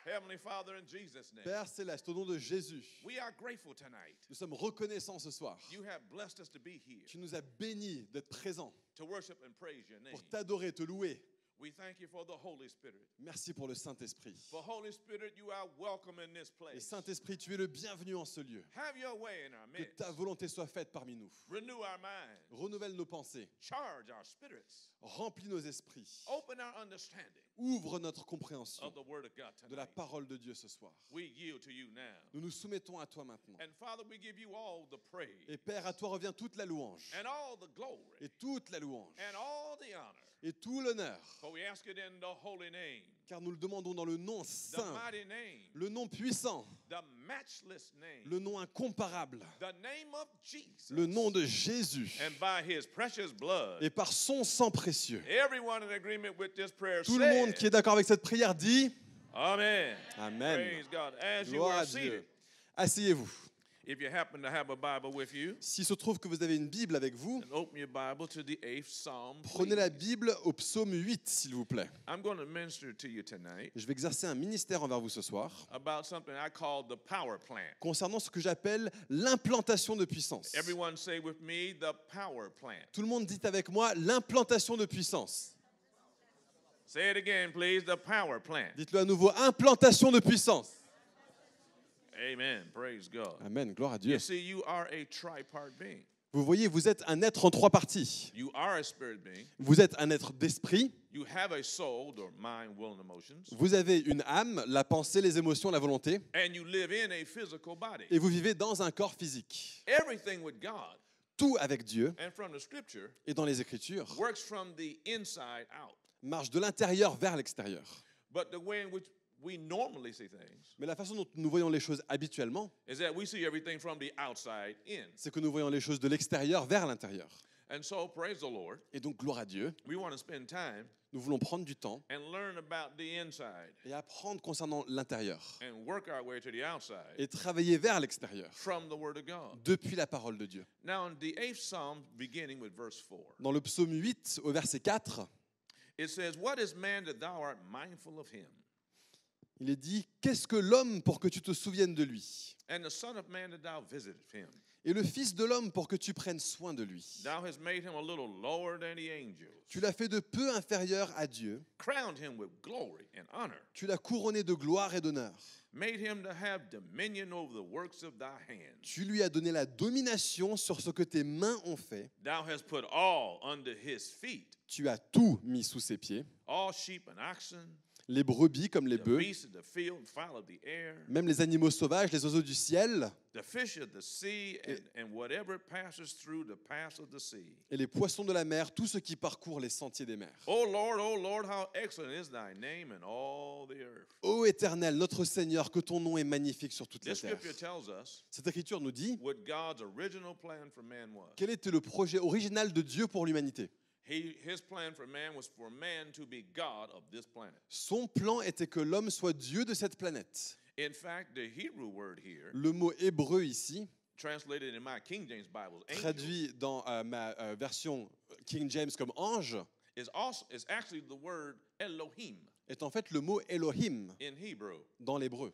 Heavenly Father, in Jesus' name, Père céleste, au nom de Jésus, we are grateful tonight. nous sommes reconnaissants ce soir. You have blessed us to be here Tu nous as bénis d'être présents to worship and praise your name. pour t'adorer, te louer. We thank you for the Holy Spirit. Merci pour le Saint-Esprit. For Holy Spirit, you are welcome in this Et place. Saint-Esprit, tu es le bienvenu en ce lieu. Have your way in our Que midst. ta volonté soit faite parmi nous. Renew our minds. Renouvelle nos pensées. Charge our spirits. Remplis nos esprits. Open our understanding Ouvre notre compréhension of the Word of God de la tonight. parole de Dieu ce soir. We yield to you now. Nous nous soumettons à toi maintenant. And Father, we give you all the praise Et Père, à toi revient toute la louange. and all the glory Et toute la louange. and all the honor. Et tout l'honneur. For we ask it in the holy name, Car nous le demandons dans le nom the saint, mighty name, le nom puissant, the matchless name, le nom incomparable, the name of Jesus. le nom de Jésus. And by his precious blood, Et par son sang précieux. everyone in agreement with this prayer Tout le monde said, qui est d'accord avec cette prière dit Amen. Amen. Praise God. As you Gloire are à seated, Dieu. Asseyez-vous. if you happen to have a Bible with you, S'il se trouve que vous avez une Bible avec vous, and open your Bible to the 8th Psalm. prenez la please. Bible au psaume 8, s'il vous plaît. I'm going to minister to you tonight Je vais exercer un ministère envers vous ce soir about something I call the power plant. concernant ce que j'appelle l'implantation de puissance. Everyone say with me, the power plant. Tout le monde dit avec moi l'implantation de puissance. Say it again, please, the power plant. Dites-le à nouveau, implantation de puissance. Amen. Praise God. Amen, gloire à Dieu. You see, you are a tripart being. Vous voyez, vous êtes un être en trois parties. You are a spirit being. Vous êtes un être d'esprit, You have a soul, or mind, will, and emotions. vous avez une âme, la pensée, les émotions, la volonté, And you live in a physical body. et vous vivez dans un corps physique. Everything with God Tout avec Dieu and from the scripture et dans les Écritures works from the inside out. marche de l'intérieur vers l'extérieur. But the way in which we normally see things Mais la façon dont nous voyons les choses habituellement, is that we see everything from the outside in. c'est que nous voyons les choses de l'extérieur vers l'intérieur. And so, praise the Lord, Et donc, gloire à Dieu, we want to spend time nous voulons prendre du temps and learn about the inside et apprendre concernant l'intérieur and work our way to the outside et travailler vers l'extérieur from the Word of God. depuis la parole de Dieu. Now, in the 8th Psalm, beginning with verse 4, Dans le psaume 8, au verset 4, it says, What is man that thou art mindful of him? il est dit « Qu'est-ce que l'homme pour que tu te souviennes de lui ? And the Son of Man that thou visitest him? Et le Fils de l'homme pour que tu prennes soin de lui. Thou hast made him a little lower than the angels, Tu l'as fait de peu inférieur à Dieu. crowned him with glory and honor, Tu l'as couronné de gloire et d'honneur. made him to have dominion over the works of thy hands. Tu lui as donné la domination sur ce que tes mains ont fait. Thou hast put all under his feet, Tu as tout mis sous ses pieds. all sheep and oxen, Les brebis comme les the bœufs, beasts of the field, and fowl of the air, même les animaux sauvages, les oiseaux du ciel the fish of the sea, and whatever passes through the paths of the sea. et les poissons de la mer, tout ce qui parcourt les sentiers des mers. O Lord, how excellent is thy name in all the earth. Ô Éternel, notre Seigneur, que ton nom est magnifique sur toute la This terre. scripture tells us Cette écriture nous dit what God's original plan for man was. quel était le projet original de Dieu pour l'humanité. His plan for man to be God of this planet. Son plan était que l'homme soit Dieu de cette planète. In fact, the Hebrew word here, Le mot hébreu ici, translated in my King James Bible, angel, traduit dans ma version King James comme ange, is actually the word Elohim est en fait le mot Elohim in Hebrew, dans l'hébreu,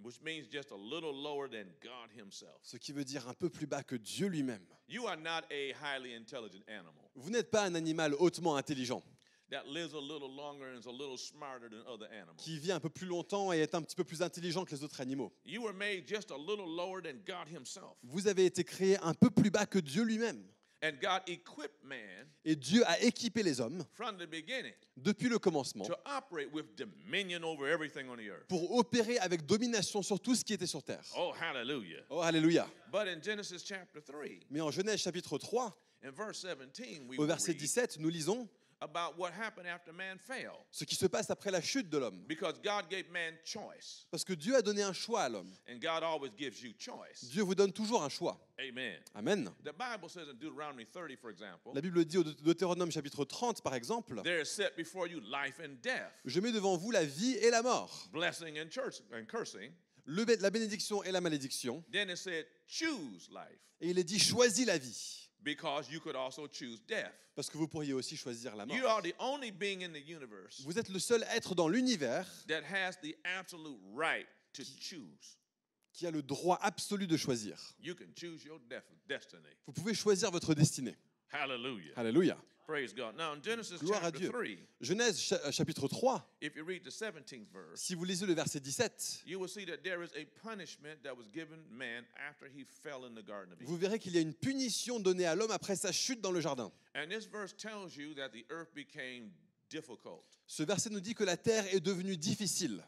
which means just a little lower than God himself. ce qui veut dire un peu plus bas que Dieu lui-même. You are not a highly intelligent animal Vous n'êtes pas un animal hautement intelligent, that lives a little longer and is a little smarter than other animals. qui vit un peu plus longtemps et est un petit peu plus intelligent que les autres animaux. You were made just a little lower than God himself. Vous avez été créé un peu plus bas que Dieu lui-même. And God equipped man Et Dieu a équipé les hommes, from the beginning depuis le commencement, to operate with dominion over everything on the earth. pour opérer avec domination sur tout ce qui était sur terre. Oh, hallelujah. Oh, alléluia. But in Genesis chapter 3, Mais en Genèse chapitre 3, in verse 17, we au verset read 17, nous lisons about what happened after man fell. ce qui se passe après la chute de l'homme. Because God gave man choice. Parce que Dieu a donné un choix à l'homme. And God always gives you choice. Dieu vous donne toujours un choix. Amen. Amen. The Bible says in Deuteronomy 30, for example, La Bible dit au Deutéronome chapitre 30, par exemple, there is set before you life and death, « Je mets devant vous la vie et la mort, blessing and cursing. la bénédiction et la malédiction. Then it said, choose life. » Et il est dit « Choisis la vie. because you could also choose death. Parce que vous pourriez aussi choisir la mort. You are the only being in the universe Vous êtes le seul être dans l'univers that has the absolute right to choose. qui a le droit absolu de choisir. You can choose your destiny. Vous pouvez choisir votre destinée. Hallelujah. Alléluia. Praise God. Now in Genesis Gloire à chapter Dieu. 3, Genèse chapitre 3, if you read the 17th verse, si vous lisez le verset 17, you will see that there is a punishment that was given man after he fell in the Garden of Eden. vous verrez qu'il y a une punition donnée à l'homme après sa chute dans le jardin. And this verse tells you that the earth became difficult, Ce verset nous dit que la terre est devenue difficile,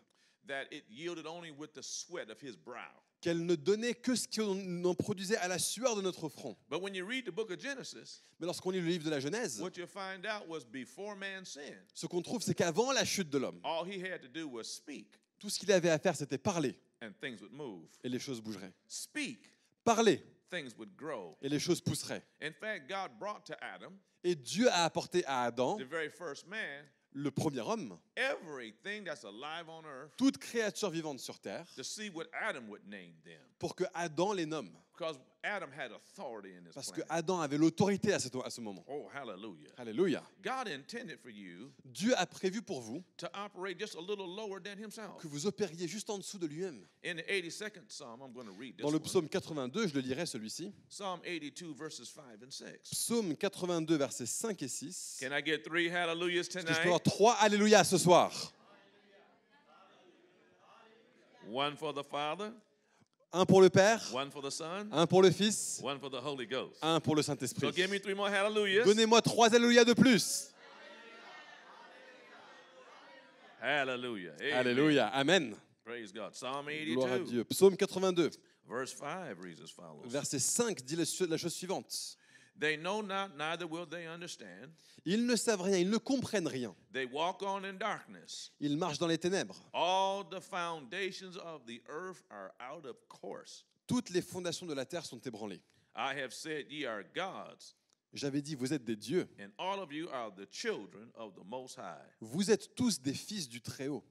that it yielded only with the sweat of his brow. qu'elle ne donnait que ce qu'on en produisait à la sueur de notre front. But when you read the book of Genesis, Mais lorsqu'on lit le livre de la Genèse, what you find out was before man sinned, ce qu'on trouve, c'est qu'avant la chute de l'homme, all he had to do was speak tout ce qu'il avait à faire, c'était parler, and things would move. et les choses bougeraient. Speak, Parler, things would grow. et les choses pousseraient. In fact, God brought to Adam, Et Dieu a apporté à Adam, the very first man, le premier homme, everything that's alive on earth toute créature vivante sur terre, to see what Adam would name them. pour que Adam les nomme. Because Adam had authority in this Parce que planet. Adam avait l'autorité à ce moment. Oh, hallelujah. Alléluia. God intended for you Dieu a prévu pour vous to operate just a little lower than himself. que vous opériez juste en dessous de lui-même. In the 82nd Psalm, I'm going to read this Dans le one. psaume 82, je le lirai celui-ci. Psalm 82, verses 5 and 6. Psaume 82, versets 5 et 6. Can I get 3 hallelujahs Est-ce que je peux tonight? avoir 3 Alléluia ce soir? One for the Father, Un pour le Père, one for the Son, un pour le Fils, one for the Holy Ghost. un pour le So Saint-Esprit. give me 3 more hallelujahs. Donnez-moi 3 Alléluia de plus. Hallelujah. Amen. Alléluia. Amen. Praise God. Psalm Gloire à 82, Dieu. Psaume 82, verse 5 reads as follows. verset 5 dit la chose suivante. They know not, neither will they understand. Ils ne savent rien, ils ne comprennent rien. They walk on in darkness. Ils marchent dans les ténèbres. All the foundations of the earth are out of course. Toutes les fondations de la terre sont ébranlées. I have said, ye are gods, J'avais dit, vous êtes des dieux. and all of you are the children of the Most High. Vous êtes tous des fils du Très-Haut.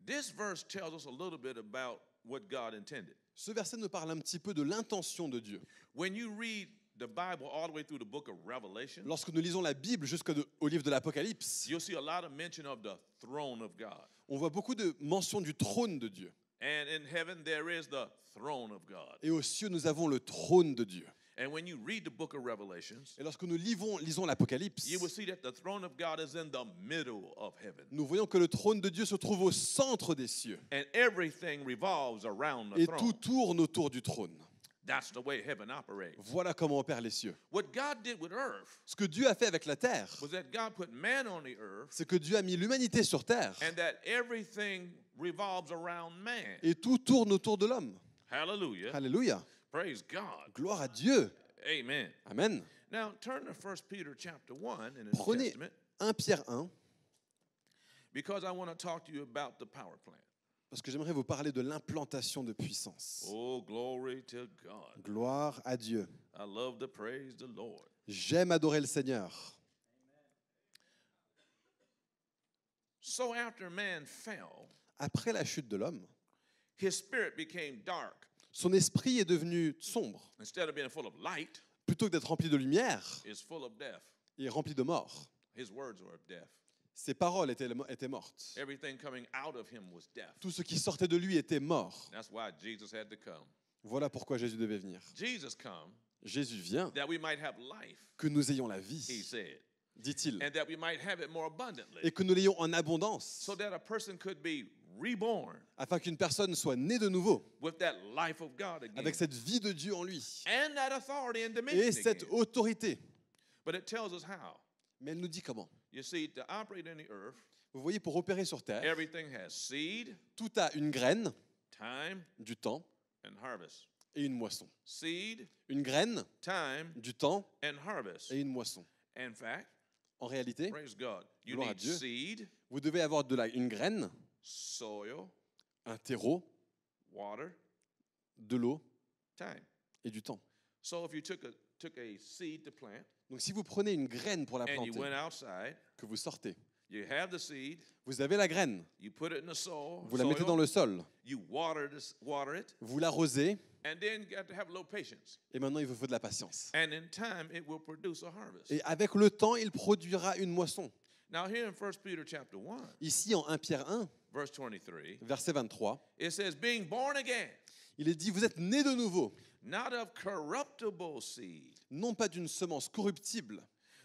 This verse tells us a little bit about what God intended. Ce verset nous parle un petit peu de l'intention de Dieu. When you read the Bible all the way through the book of Revelation, Lorsque nous lisons la Bible jusqu'au livre de l'Apocalypse, you'll see a lot of mention of the throne of God. on voit beaucoup de mentions du trône de Dieu. And in heaven, there is the throne of God. Et aux cieux, nous avons le trône de Dieu. And when you read the book of Revelations, Et lorsque nous lisons l'Apocalypse, you will see that the throne of God is in the middle of heaven. nous voyons que le trône de Dieu se trouve au centre des cieux. And everything revolves around the Et tout throne. tourne autour du trône. That's the way heaven operates. Voilà comment opèrent les cieux. What God did with earth Ce que Dieu a fait avec la terre, was that God put man on the earth c'est que Dieu a mis l'humanité sur terre. and that everything revolves around man. Et tout tourne autour de l'homme. Hallelujah. Alléluia. Praise God. Gloire à Dieu. Amen. Amen. Now turn to 1 Peter chapter 1 in the New Prenez Testament 1 Pierre 1, because I want to talk to you about the power plant. parce que j'aimerais vous parler de l'implantation de puissance. Oh, glory to God. Gloire à Dieu. I love to praise the Lord. J'aime adorer le Seigneur. So after man fell, Après la chute de l'homme, his spirit became dark. son esprit est devenu sombre. Instead of being full of light, Plutôt que d'être rempli de lumière, is full of death. il est rempli de mort. His words were of death. Ses paroles étaient mortes. Everything coming out of him was death. Tout ce qui sortait de lui était mort. That's why Jesus had to come. Voilà pourquoi Jésus devait venir. Jesus come Jésus vient, that we might have life, que nous ayons la he vie, said, dit-il, and that we might have it more abundantly, et que nous l'ayons en abondance, so that a person could be reborn afin qu'une personne soit née de nouveau, with that life of God again, avec cette vie de Dieu en lui, and that authority and dominion et cette again. autorité. But it tells us how. Mais elle nous dit comment. You see, to operate in the earth, Vous voyez, pour opérer sur terre, everything has seed, tout a une graine, time, du temps, and harvest. et une moisson. Seed, Une graine, time, du temps, and harvest. et une moisson. In fact, En réalité, praise God, you Gloire à need Dieu. seed, vous devez avoir une graine, soil, un terreau, water, de l'eau time. et du temps. So if you took a seed to plant Donc si vous prenez une graine pour la and you planter, went outside, que vous sortez, You have the seed, Vous avez la graine, you put it in the soil, vous la mettez dans le sol, you water it, vous l'arrosez, and then you got to have a little patience. et maintenant il vous faut de la patience. And in time, it will produce a harvest. Et avec le temps, il produira une moisson. Now here in 1 Peter chapter 1, Ici, en 1 Pierre 1, verse 23, verset 23, it says, being born again, il est dit, vous êtes nés de nouveau, not of corruptible seed, non pas d'une semence corruptible,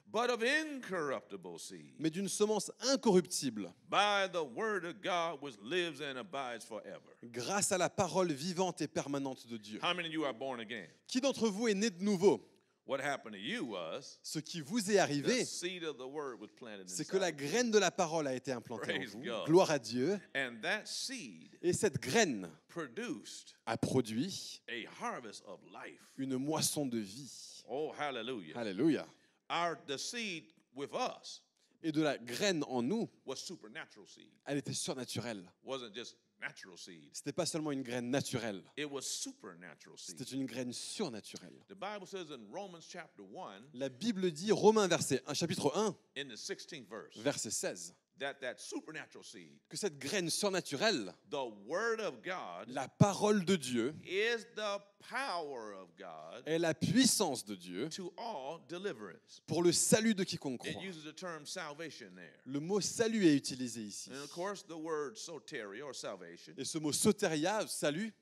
but of incorruptible seed, mais d'une semence incorruptible, by the word of God which lives and abides forever. grâce à la parole vivante et permanente de Dieu. How many of you are born again? Qui d'entre vous est né de nouveau? What happened to you was Ce qui vous est the arrivé, seed of the word was planted c'est que la inside. graine de la parole a été implantée en Praise vous. God. Gloire à Dieu. And that seed Et cette graine produced a produit a harvest of life. une moisson de vie. Oh, hallelujah. Alléluia. The seed with us Et de la graine en nous, was supernatural seed. elle était surnaturelle. Wasn't just natural seed. C'était pas seulement une graine naturelle, It was supernatural c'était seed. une graine surnaturelle. The Bible says in Romans chapter 1, La Bible dit, Romains chapitre 1, in the 16th verse, verset 16, that supernatural seed, que cette graine surnaturelle, the word of God, la parole de Dieu, is the power of God est la puissance de Dieu to all deliverance. pour le salut de quiconque It croit. uses the term salvation there. Le mot salut est utilisé ici. And of course, the word soteria or salvation Et ce mot soteria, salut,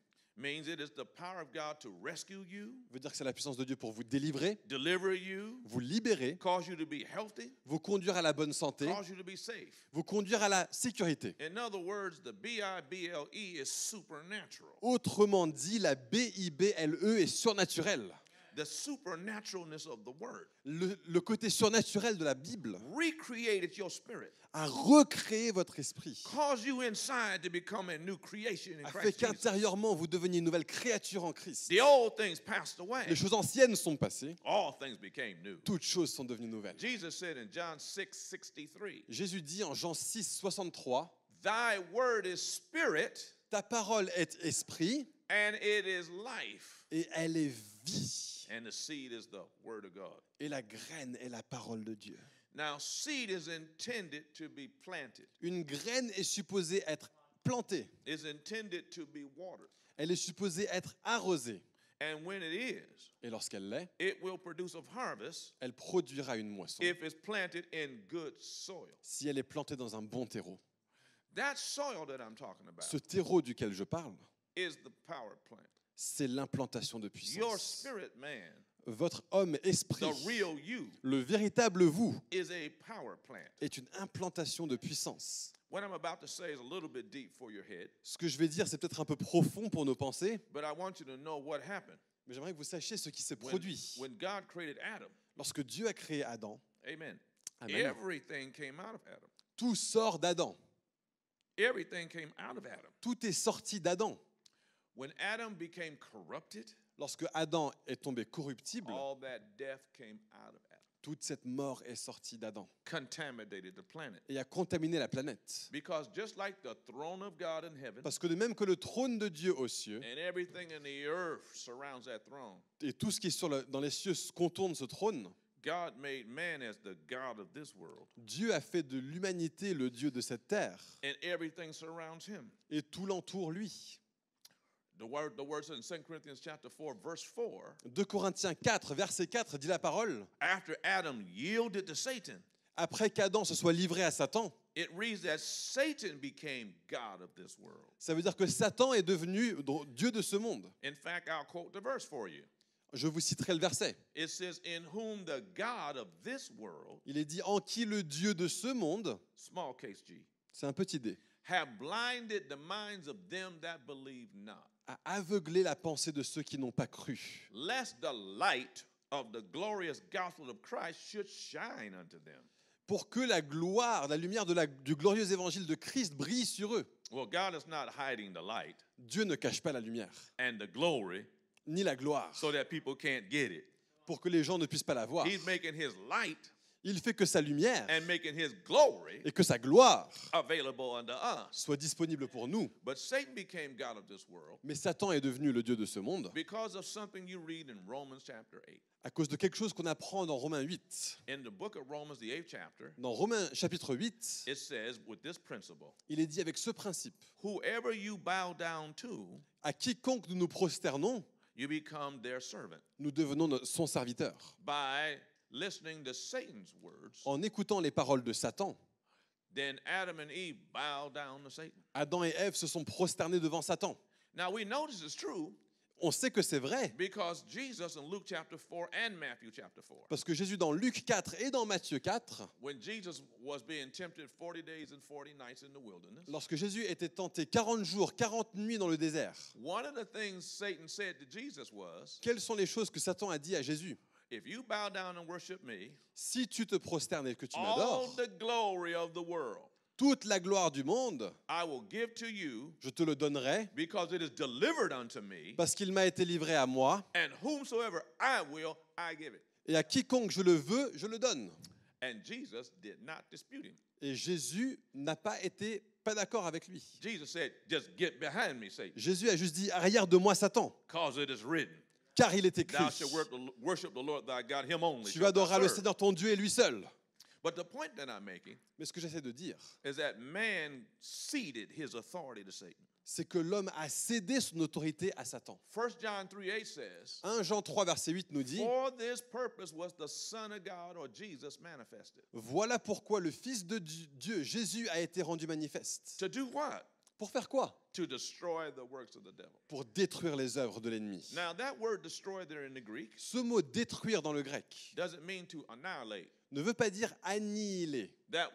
means it is the power of God to rescue you, veut dire que c'est la puissance de Dieu pour vous délivrer, deliver you, vous libérer, cause you to be healthy, vous conduire à la bonne santé, cause you to be safe. vous conduire à la sécurité. In other words, the Bible is supernatural. Autrement dit, la Bible est surnaturelle. The supernaturalness of the word Le côté surnaturel de la Bible recreated your spirit, a recréé votre esprit, cause you inside to become a new creation in a fait Christ Jesus. qu'intérieurement vous deveniez une nouvelle créature en Christ. The old things passed away. Les choses anciennes sont passées, All things became new. toutes choses sont devenues nouvelles. Jesus said in John 6:63, Jésus dit en Jean 6, 63, thy word is spirit ta parole est esprit and it is life. et elle est vie. And the seed is the word of God. Et la graine est la parole de Dieu. Now, seed is intended to be planted. Une graine est supposée être plantée. Is intended to be watered. Elle est supposée être arrosée. And when it is, Et lorsqu'elle l'est, it will produce a harvest elle produira une moisson if it's planted in good soil. si elle est plantée dans un bon terreau. That soil that I'm talking about Ce terreau duquel je parle, is the power plant. c'est l'implantation de Your puissance. spirit man, Votre homme esprit, the real you, le véritable vous, is a power plant. est une implantation de puissance. What I'm about to say is a little bit deep for your head, Ce que je vais dire, c'est peut-être un peu profond pour nos pensées, but I want you to know what happened mais j'aimerais que vous sachiez ce qui s'est when, produit. when God created Adam. Lorsque Dieu a créé Adam, Amen. Amen, Everything came out of Adam. tout sort d'Adam. Everything came out of Adam. Tout est sorti d'Adam. When Adam became corrupted, Lorsque Adam est tombé corruptible, all that death came out of Adam, toute cette mort est sortie d'Adam contaminated the planet. et a contaminé la planète. Because just like the throne of God in heaven Parce que de même que le trône de Dieu aux cieux and everything in the earth surrounds that throne, et tout ce qui est dans les cieux contourne ce trône, God made man as the God of this world, Dieu a fait de l'humanité le Dieu de cette terre and everything surrounds him. et tout l'entoure lui. The word says in 2 Corinthians chapter 4, verse 4, 2 Corinthiens 4, verset 4 dit la parole, after Adam yielded to Satan, après qu'Adam se soit livré à Satan, it reads that Satan became God of this world. ça veut dire que Satan est devenu Dieu de ce monde. In fact, I'll quote the verse for you. Je vous citerai le verset. It says, in whom the God of this world, Il est dit en qui le Dieu de ce monde, small case G, c'est un petit dé, have blinded the minds of them that believe not, a aveuglé la pensée de ceux qui n'ont pas cru, lest the light of the glorious gospel of Christ should shine unto them. pour que la gloire, la lumière du glorieux évangile de Christ brille sur eux. Well, God is not hiding the light Dieu ne cache pas la lumière, and the glory ni la gloire, so that people can't get it. pour que les gens ne puissent pas la voir. He's making his light Il fait que sa lumière and making his glory et que sa gloire available unto us. soit disponible pour nous. But Satan became God of this world Mais Satan est devenu le Dieu de ce monde because of something you read in Romans chapter 8. à cause de quelque chose qu'on apprend dans Romains 8. In the book of Romans, the 8th chapter, Dans Romains chapitre 8, it says with this principle, il est dit avec ce principe, whoever you bow down to, à quiconque nous nous prosternons, you become their servant nous devenons son serviteur. by listening to Satan's words. En écoutant les paroles de Satan, Then Adam and Eve bow down to Satan. Adam et Ève se sont prosternés devant Satan. Now we know this is true On sait que c'est vrai, because Jesus in Luke chapter 4 and Matthew chapter 4, parce que Jésus dans Luc 4 et dans Matthieu 4, when Jesus was being tempted 40 days and 40 nights in the wilderness, lorsque Jésus était tenté 40 jours, 40 nuits dans le désert, one of the things Satan said to Jesus was, quelles sont les choses que Satan a dit à Jésus? if you bow down and worship me, Si tu te prosternes et que tu all m'adores, the glory of the world toute la gloire du monde, I will give to you je te le donnerai, because it is delivered unto me, parce qu'il m'a été livré à moi, and whomsoever I will, I give it. et à quiconque je le veux, je le donne. And Jesus did not dispute him. Et Jésus n'a pas été pas d'accord avec lui. Jesus said, just get behind me, Satan, Jésus a juste dit, arrière de moi Satan, because it is written, car il est écrit, thou shalt worship the Lord thy God, him only tu shalt thou adoreras le serve. Seigneur ton Dieu et lui seul. But the point that I'm making Mais ce que j'essaie de dire, is that man ceded his authority to Satan. c'est que l'homme a cédé son autorité à Satan. 1 John 3:8 says, 1 Jean 3, verset 8 nous dit, for this purpose was the Son of God, or Jesus, manifested. voilà pourquoi le Fils de Dieu, Jésus, a été rendu manifeste. To do what? Pour faire quoi? To destroy the works of the devil. Pour détruire les œuvres de l'ennemi. Now, that word destroy there in the Greek Ce mot détruire dans le grec doesn't mean to annihilate. ne veut pas dire annihiler. That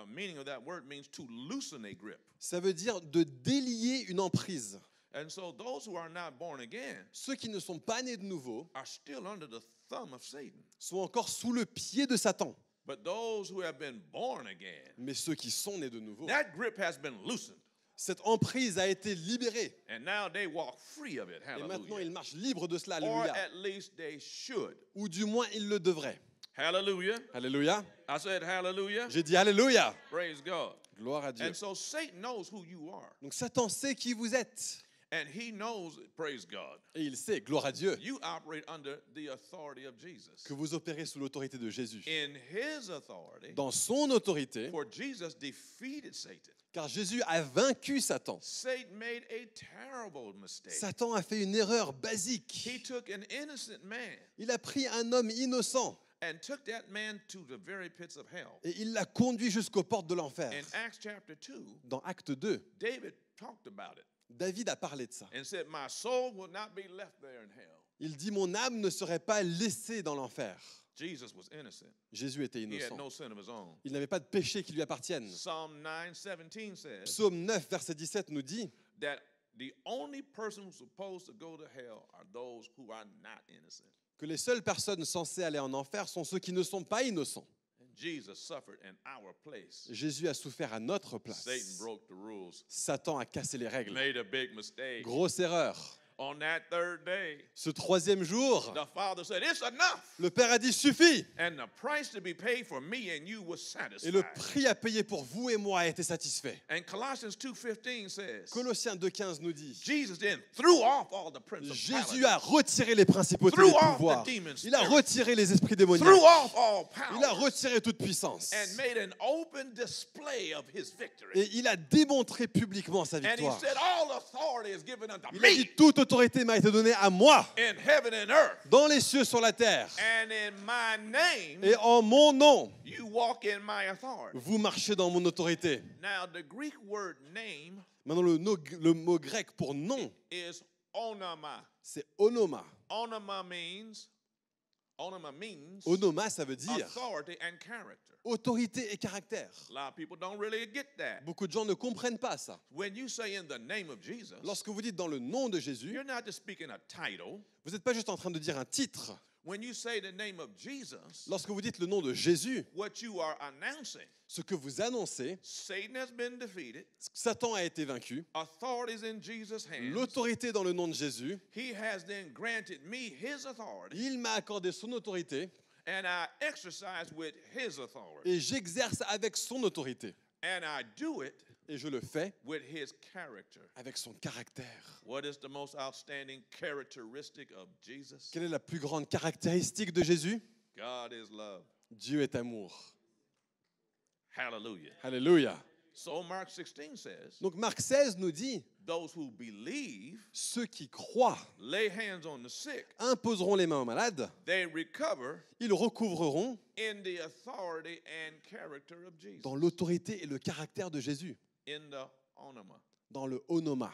meaning of that word means to loosen a grip. Ça veut dire de délier une emprise. And so those who are not born again Ceux qui ne sont pas nés de nouveau are still under the thumb of Satan. sont encore sous le pied de Satan. But those who have been born again, Mais ceux qui sont nés de nouveau, that grip has been loosened. cette emprise a été libérée. And now they walk free of it. Et maintenant, Hallelujah. ils marchent libres de cela. Or Alléluia. at least they should. Ou du moins, ils le devraient. Hallelujah. Alléluia. I said hallelujah. J'ai dit Alléluia. Praise God. Gloire à Dieu. And so Satan knows who you are. Donc Satan sait qui vous êtes. And he knows, praise God, Et il sait, gloire à Dieu, you operate under the authority of Jesus. que vous opérez sous l'autorité de Jésus. In his authority, Dans son autorité, for Jesus defeated Satan. car Jésus a vaincu Satan. Satan made a terrible mistake. Satan a fait une erreur basique. He took an innocent man Il a pris un homme innocent and took that man to the very pits of hell. et il l'a conduit jusqu'aux portes de l'enfer. In Acts chapter 2, Dans Acte 2, David talked about it David a parlé de ça. and said, my soul will not be left there in hell. Il dit, mon âme ne serait pas laissée dans l'enfer. Jesus was innocent. Jésus était He had innocent. no sin of his own. Il n'avait pas de péché qui lui appartienne. Psalm 9:17 says Psaume 9, verset 17 nous dit that the only person who's supposed to go to hell are those who are not innocent. que les seules personnes censées aller en enfer sont ceux qui ne sont pas innocents. And Jesus suffered in our place. Jésus a souffert à notre place. Satan broke the rules, Satan a cassé les règles. made a big mistake. Grosse erreur. On that third day, Ce troisième jour, the Father said, it's enough. le Père a dit suffit. And the price to be paid for me and you was Et le satisfied. prix à payer pour vous et moi a été satisfait. And Colossians 2:15 says, Colossiens 2,15 nous dit Jesus then threw off all the Jésus a principalities, retiré les principautés Threw et les off the pouvoirs. demon Il a spirits. retiré les esprits démoniaques. threw off all Il a power, retiré toute puissance. and made an open display of his victory. Et il a démontré publiquement sa And he victoire. said, all authority is given unto Il a dit me toute autorité m'a été donnée à moi, in heaven and earth. dans les cieux, sur la terre. And in my name, Et en mon nom, you walk in my authority. vous marchez dans mon autorité. Now, the Greek word name Maintenant, le mot grec pour nom, is onoma. c'est onoma. Onoma means Onoma, ça veut dire authority and character. autorité et caractère. A lot of people don't really get that. Beaucoup de gens ne comprennent pas ça. When you say in the name of Jesus, Lorsque vous dites dans le nom de Jésus, you're not just speaking a title. vous n'êtes pas juste en train de dire un titre. When you say the name of Jesus, Lorsque vous dites le nom de Jésus, what you are announcing, ce que vous annoncez, Satan has been defeated, Satan a été vaincu, authorities in Jesus' hands. l'autorité dans le nom de Jésus, He has then granted me his authority, il m'a accordé son autorité, And I exercise with his authority. Et j'exerce avec son autorité. And I do it Et je le fais with his character. avec son caractère. What is the most outstanding characteristic of Jesus? Quelle est la plus grande caractéristique de Jésus? God is love. Dieu est amour. Hallelujah. Alléluia. So Mark 16 says, Donc Marc 16 nous dit, those who believe, ceux qui croient lay hands on the sick, imposeront les mains aux malades, they recover ils recouvreront in the authority and character of Jesus. dans l'autorité et le caractère de Jésus, In the onoma. dans le onoma.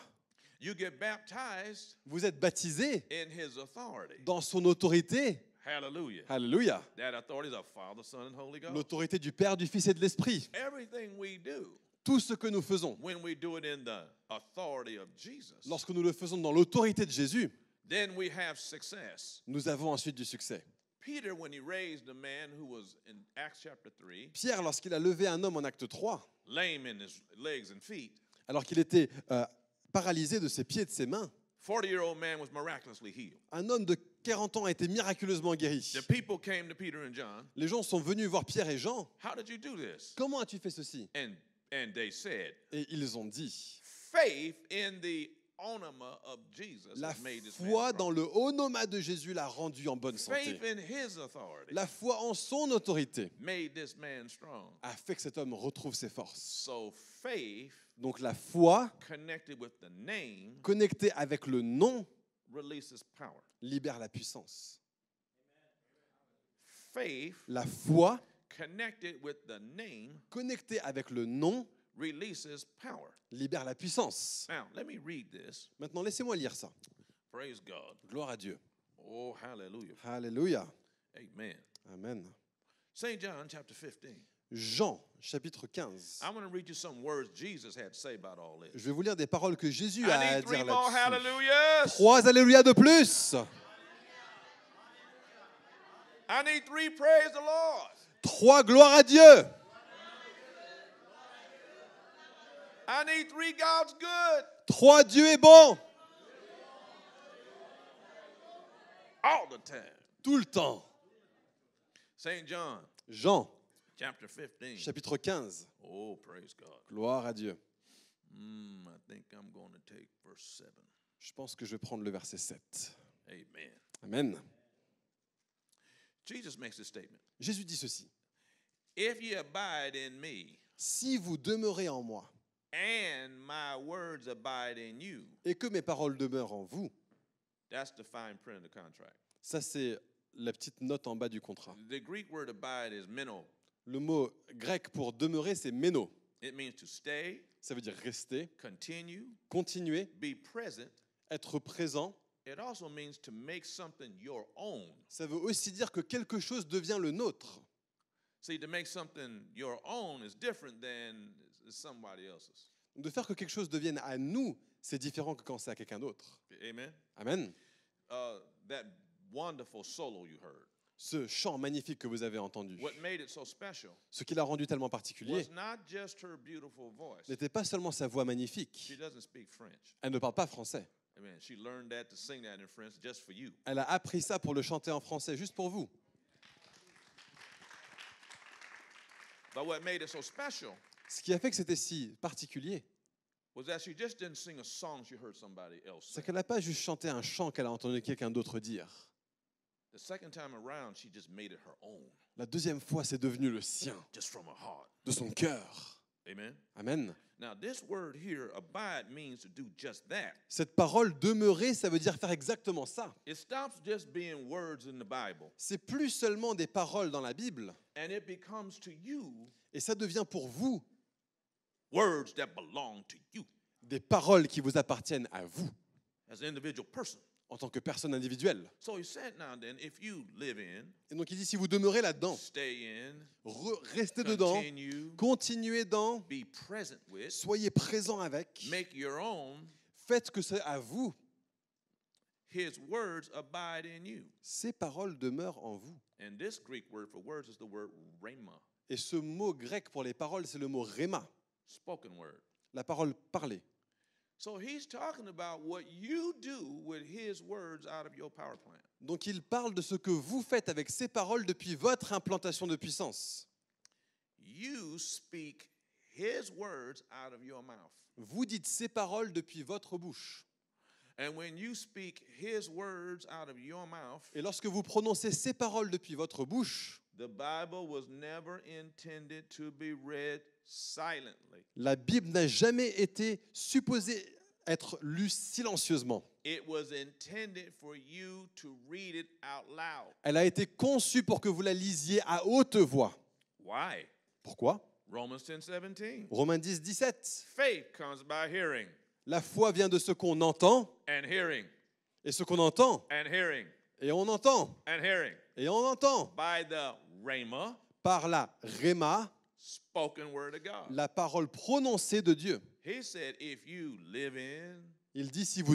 You get baptized Vous êtes baptisés in his authority. dans son autorité. Hallelujah. Alléluia. That authority is of Father, Son, and Holy Ghost. L'autorité du Père, du Fils et de l'Esprit. Everything we do, Tout ce que nous faisons, when we do it in the authority of Jesus, lorsque nous le faisons dans l'autorité de Jésus, then we have success. nous avons ensuite du succès. Peter, when he raised a man who was in Acts chapter 3, Pierre, lorsqu'il a levé un homme en acte 3, lame in his legs and feet, alors qu'il était paralysé de ses pieds et de ses mains, 40-year-old man was miraculously healed. un homme de 40 ans a été miraculeusement guéri. The people came to Peter and John. Les gens sont venus voir Pierre et Jean. How did you do this? Comment as-tu fait ceci? And they said, Et ils ont dit, faith in the onoma of Jesus la has made this man foi strong. dans le onoma de Jésus l'a rendu en bonne santé. Faith in his authority La foi en son autorité made this man strong. a fait que cet homme retrouve ses forces. So faith Donc la foi, connected with the name connectée avec le nom, releases power. libère la puissance. Faith La foi, connected with the name connectée avec le nom, releases power. libère la puissance. Now, let me read this. Maintenant, laissez-moi lire ça. Praise God. Gloire à Dieu. Oh, hallelujah. Alléluia. Amen. Amen. St. John chapter 15. Jean, chapitre 15. I'm going to read you some words Jesus had to say about all this. Je vais vous lire des paroles que Jésus I a à need three dire more là-dessus. hallelujahs. 3 alléluia de plus. I need 3 praise the Lord. 3 gloire à Dieu. I need 3 God's good. 3 Dieu est bon. All the time. Tout le temps. St. John Jean, chapter 15. chapitre 15. Oh, praise God. Gloire à Dieu. I think I'm going to take verse 7. Je pense que je vais prendre le verset 7. Amen. Amen. Jesus makes this statement. Jésus dit ceci. If ye abide in me, Si vous demeurez en moi and my words abide in you, et que mes paroles demeurent en vous, that's the fine print of the contract. ça c'est la petite note en bas du contrat. The Greek word abide is meno. Le mot grec pour demeurer, c'est méno. It means to stay, Ça veut dire rester, continue, continuer, be present. être présent. It also means to make something your own. Ça veut aussi dire que quelque chose devient le nôtre. See, to make something your own is different than somebody else's. De faire que quelque chose devienne à nous, c'est différent que quand c'est à quelqu'un d'autre. Amen. Amen. That wonderful solo you heard. Ce chant magnifique que vous avez entendu, What made it so special ce qui l'a rendu tellement particulier, was not just her beautiful voice. n'était pas seulement sa voix magnifique. She doesn't speak French. Elle ne parle pas français. Amen. She learned that to sing that in French just for you. Elle a appris ça pour le chanter en français, juste pour vous. But what made it so special Ce qui a fait que c'était si particulier, was that she just didn't sing a song she heard somebody else c'est sing. qu'elle n'a pas juste chanté un chant qu'elle a entendu quelqu'un d'autre dire. The second time around, she just made it her own, La deuxième fois, c'est devenu le sien, just from her heart. de son cœur. Amen. Amen. Now, this word here, abide, means to do just that. Cette parole demeurer, ça veut dire faire exactement ça. It stops just being words in the Bible, C'est plus seulement des paroles dans la Bible, and it becomes to you et ça devient pour vous words that belong to you des paroles qui vous appartiennent à vous, as an individual person. en tant que personne individuelle. So he said, now then, if you live in, Et donc il dit, si vous demeurez là-dedans, stay in, restez dedans, continue, continuez dans, be present with, soyez présent avec, make your own, faites que c'est à vous. his words abide in you. Ces paroles demeurent en vous. And this Greek word for words is the word rhema, Et ce mot grec pour les paroles, c'est le mot rhéma, spoken word. la parole parlée. So he's talking about what you do with his words out of your power plant. Donc il parle de ce que vous faites avec ces paroles depuis votre implantation de puissance. You speak his words out of your mouth. Vous dites ces paroles depuis votre bouche. And when you speak his words out of your mouth, Et lorsque vous prononcez ces paroles depuis votre bouche, the Bible was never intended to be read silently. la Bible n'a jamais été supposée être lue silencieusement. It was intended for you to read it out loud. Elle a été conçue pour que vous la lisiez à haute voix. Why? Pourquoi? Romans 10:17. Romains 10, 17. Faith comes by hearing, La foi vient de ce qu'on entend, and hearing, et ce qu'on entend, and hearing, et on entend, and hearing. et on entend By the rhema, par la rhéma, spoken word of God. la parole prononcée de Dieu. He said, if you live in, Il dit si vous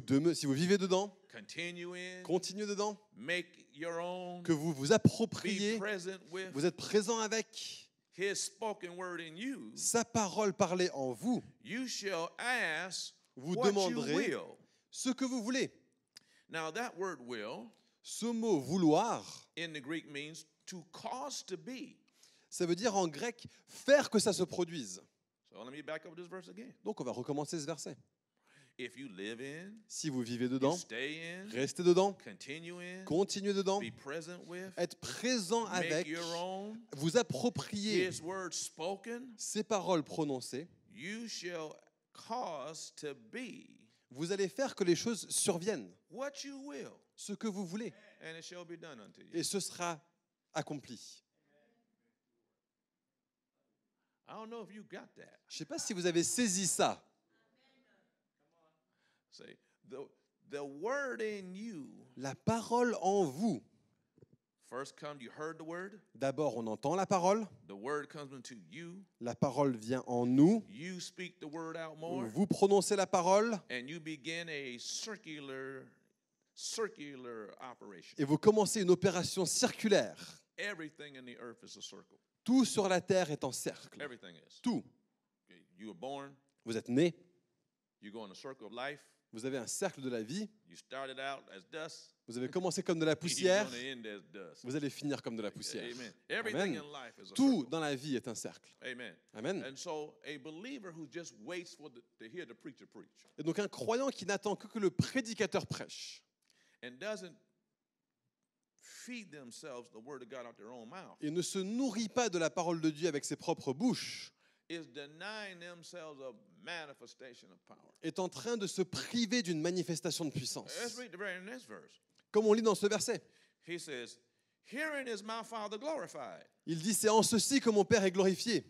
vivez dedans, continue in, continuez dedans, make your own, que vous vous be appropriez, present with vous êtes présent avec his spoken word in you, sa parole parlée en vous, you shall ask vous what you demanderez will. ce que vous voulez. Now that word will Ce mot vouloir, in the Greek means to cause to be. ça veut dire en grec faire que ça se produise. So let me back up this verse again. Donc on va recommencer ce verset. If you live in, Si vous vivez you dedans, stay in, restez dedans, continue in, continuez dedans, be present with, être présent make avec, your own, vous approprier his word spoken, ces paroles prononcées, you shall cause to be vous allez faire que les choses surviennent, what you will, ce que vous voulez, and it shall be done unto you. et ce sera accompli. I don't know if you got that. Je ne sais pas si vous avez saisi ça. Say, the word in you, La parole en vous. first come, you heard the word, D'abord, on entend la parole. the word comes into you, La parole vient en nous. you speak the word out more, Vous prononcez la parole and you begin a circular operation. et vous commencez une opération circulaire. Everything in the earth is a circle. Tout sur la terre est en cercle. Everything is. Tout. Okay, you were born, Vous êtes né, you go in the circle of life, vous avez un cercle de la vie. you started out as dust, Vous avez commencé comme de la you're poussière. going to end as dust. Vous allez finir comme de la poussière. Amen. Everything Amen. in life is a Tout circle. dans la vie est un cercle. Amen. Amen. And so a believer who just waits for to hear the preacher preach Et donc un croyant qui n'attend que le prédicateur prêche and doesn't feed themselves the word of God out their own mouth et ne se nourrit pas de la parole de Dieu avec ses propres bouches is denying themselves a manifestation of power. est en train de se priver d'une manifestation de puissance. Let's read the very next verse. Comme on lit dans ce verset. He says, "Herein is my Father glorified." Il dit, c'est en ceci que mon Père est glorifié.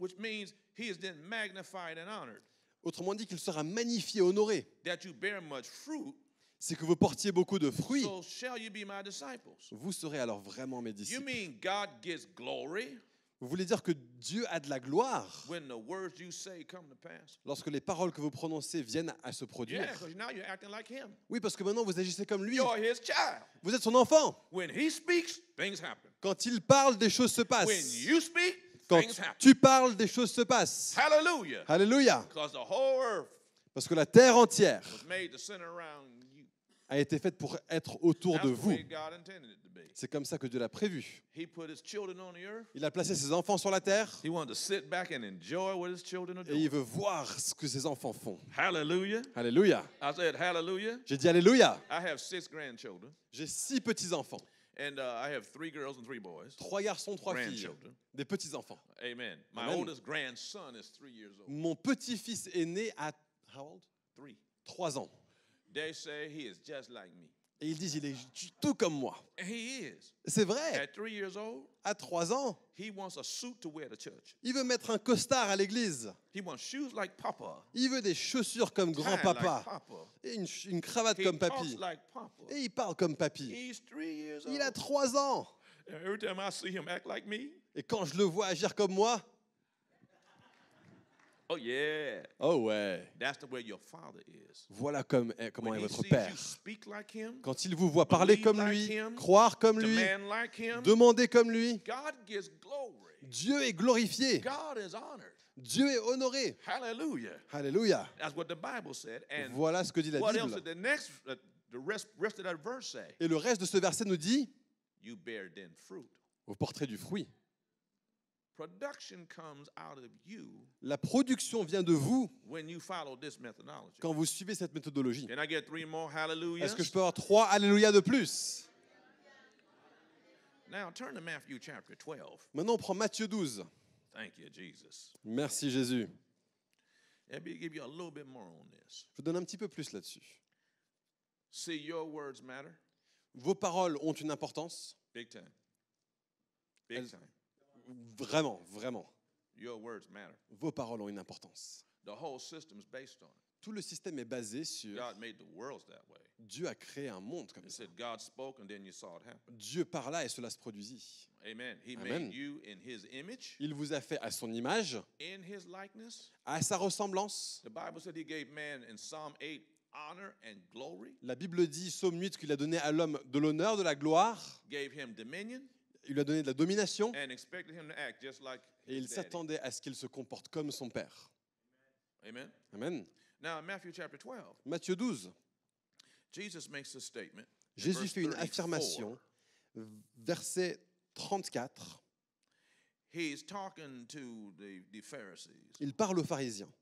Which means he is then magnified and honored. Autrement dit, qu'il sera magnifié, honoré. That you bear much fruit, C'est que vous portiez beaucoup de fruits. so shall you be my disciples. Vous serez alors vraiment mes You disciples. mean God gets glory Vous voulez dire que Dieu a de la gloire when the words you say come to pass? lorsque les paroles que vous prononcez viennent à se produire. Yeah, because now you're acting like him. Oui, parce que maintenant vous agissez comme lui. You're his child. Vous êtes son enfant. When he speaks, things happen. Quand il parle, des choses se When passent. you speak, Quand things happen. tu parles, des choses se passent. Hallelujah. Alléluia. Because the whole earth Parce que la terre entière was made to center around you. a été faite pour être autour That's de the vous. way God intended it to be. C'est comme ça que Dieu l'a prévu. He put his children on the earth. Il a placé ses enfants sur la terre He wanted to sit back and enjoy what his children are et il doing. veut voir ce que ses enfants font. Hallelujah. Alléluia. I said hallelujah. J'ai dit Alléluia. I have 6 grandchildren, J'ai 6 petits-enfants. and I have 3 girls and 3 boys. 3 garçons, 3 filles. Grandchildren. Des petits-enfants. Amen. My Amen. oldest grandson is 3 years old. Mon petit-fils est né à how old? 3. 3 ans. They say he is just like me. Et ils disent, il est tout comme moi. And he is. C'est vrai. At 3 years old, À 3 ans, he wants a suit to wear to church. il veut mettre un costard à l'église. He wants shoes like Papa. Il veut des chaussures comme tie grand-papa. like Papa. Et une cravate He comme talks papy. like Papa. Et il parle comme papy. He's 3 years old. Il a 3 ans. And every time I see him act like me, Et quand je le vois agir comme moi, oh yeah, oh ouais, that's the way your father is. voilà comment When est he votre sees père. you speak like him, Quand il vous voit parler believe comme like lui, him, croire comme lui, demand like him, demander comme lui, God gets glory. Dieu est glorifié. God is honored. Dieu est honoré. Hallelujah. Alléluia. That's what the Bible said. And Voilà ce que dit la what else Bible. did the rest of that verse say? Et le reste de ce verset nous dit, You bear then fruit. vous porterez du fruit. Production comes out of you La production vient de vous when you follow this methodology. quand vous suivez cette méthodologie. Can I get 3 more hallelujahs? Est-ce que je peux avoir 3 alléluia de plus? Now turn to Matthew chapter 12. Maintenant, on prend Matthieu 12. Thank you, Jesus. Merci Jésus. Let me give you a little bit more on this. Je vous donne un petit peu plus là-dessus. See, your words matter Vos paroles ont une importance. big time. Big Elles- time. Vraiment, vraiment. Your words matter. Vos paroles ont une importance. The whole system's based on it. Tout le système est basé sur God made the worlds that way. Dieu a créé un monde comme It ça. said God spoke and then you saw it happen. Dieu parla et cela se produisit. Amen. He Amen. made you in his image, Il vous a fait à son image, in his likeness. à sa ressemblance. The Bible said he gave man in Psalm 8 honor and glory, La Bible dit, Psaume 8, qu'il a donné à l'homme de l'honneur, de la gloire. gave him dominion, Il lui a donné de la domination. and expected him to act just like Et il his daddy. s'attendait à ce qu'il se comporte comme son père. Amen. Amen. Now, in Matthew chapter 12, Matthieu 12. Jesus makes a statement. Jésus verse fait une 34. affirmation. Verset 34. He's talking to the Pharisees. Il parle aux pharisiens.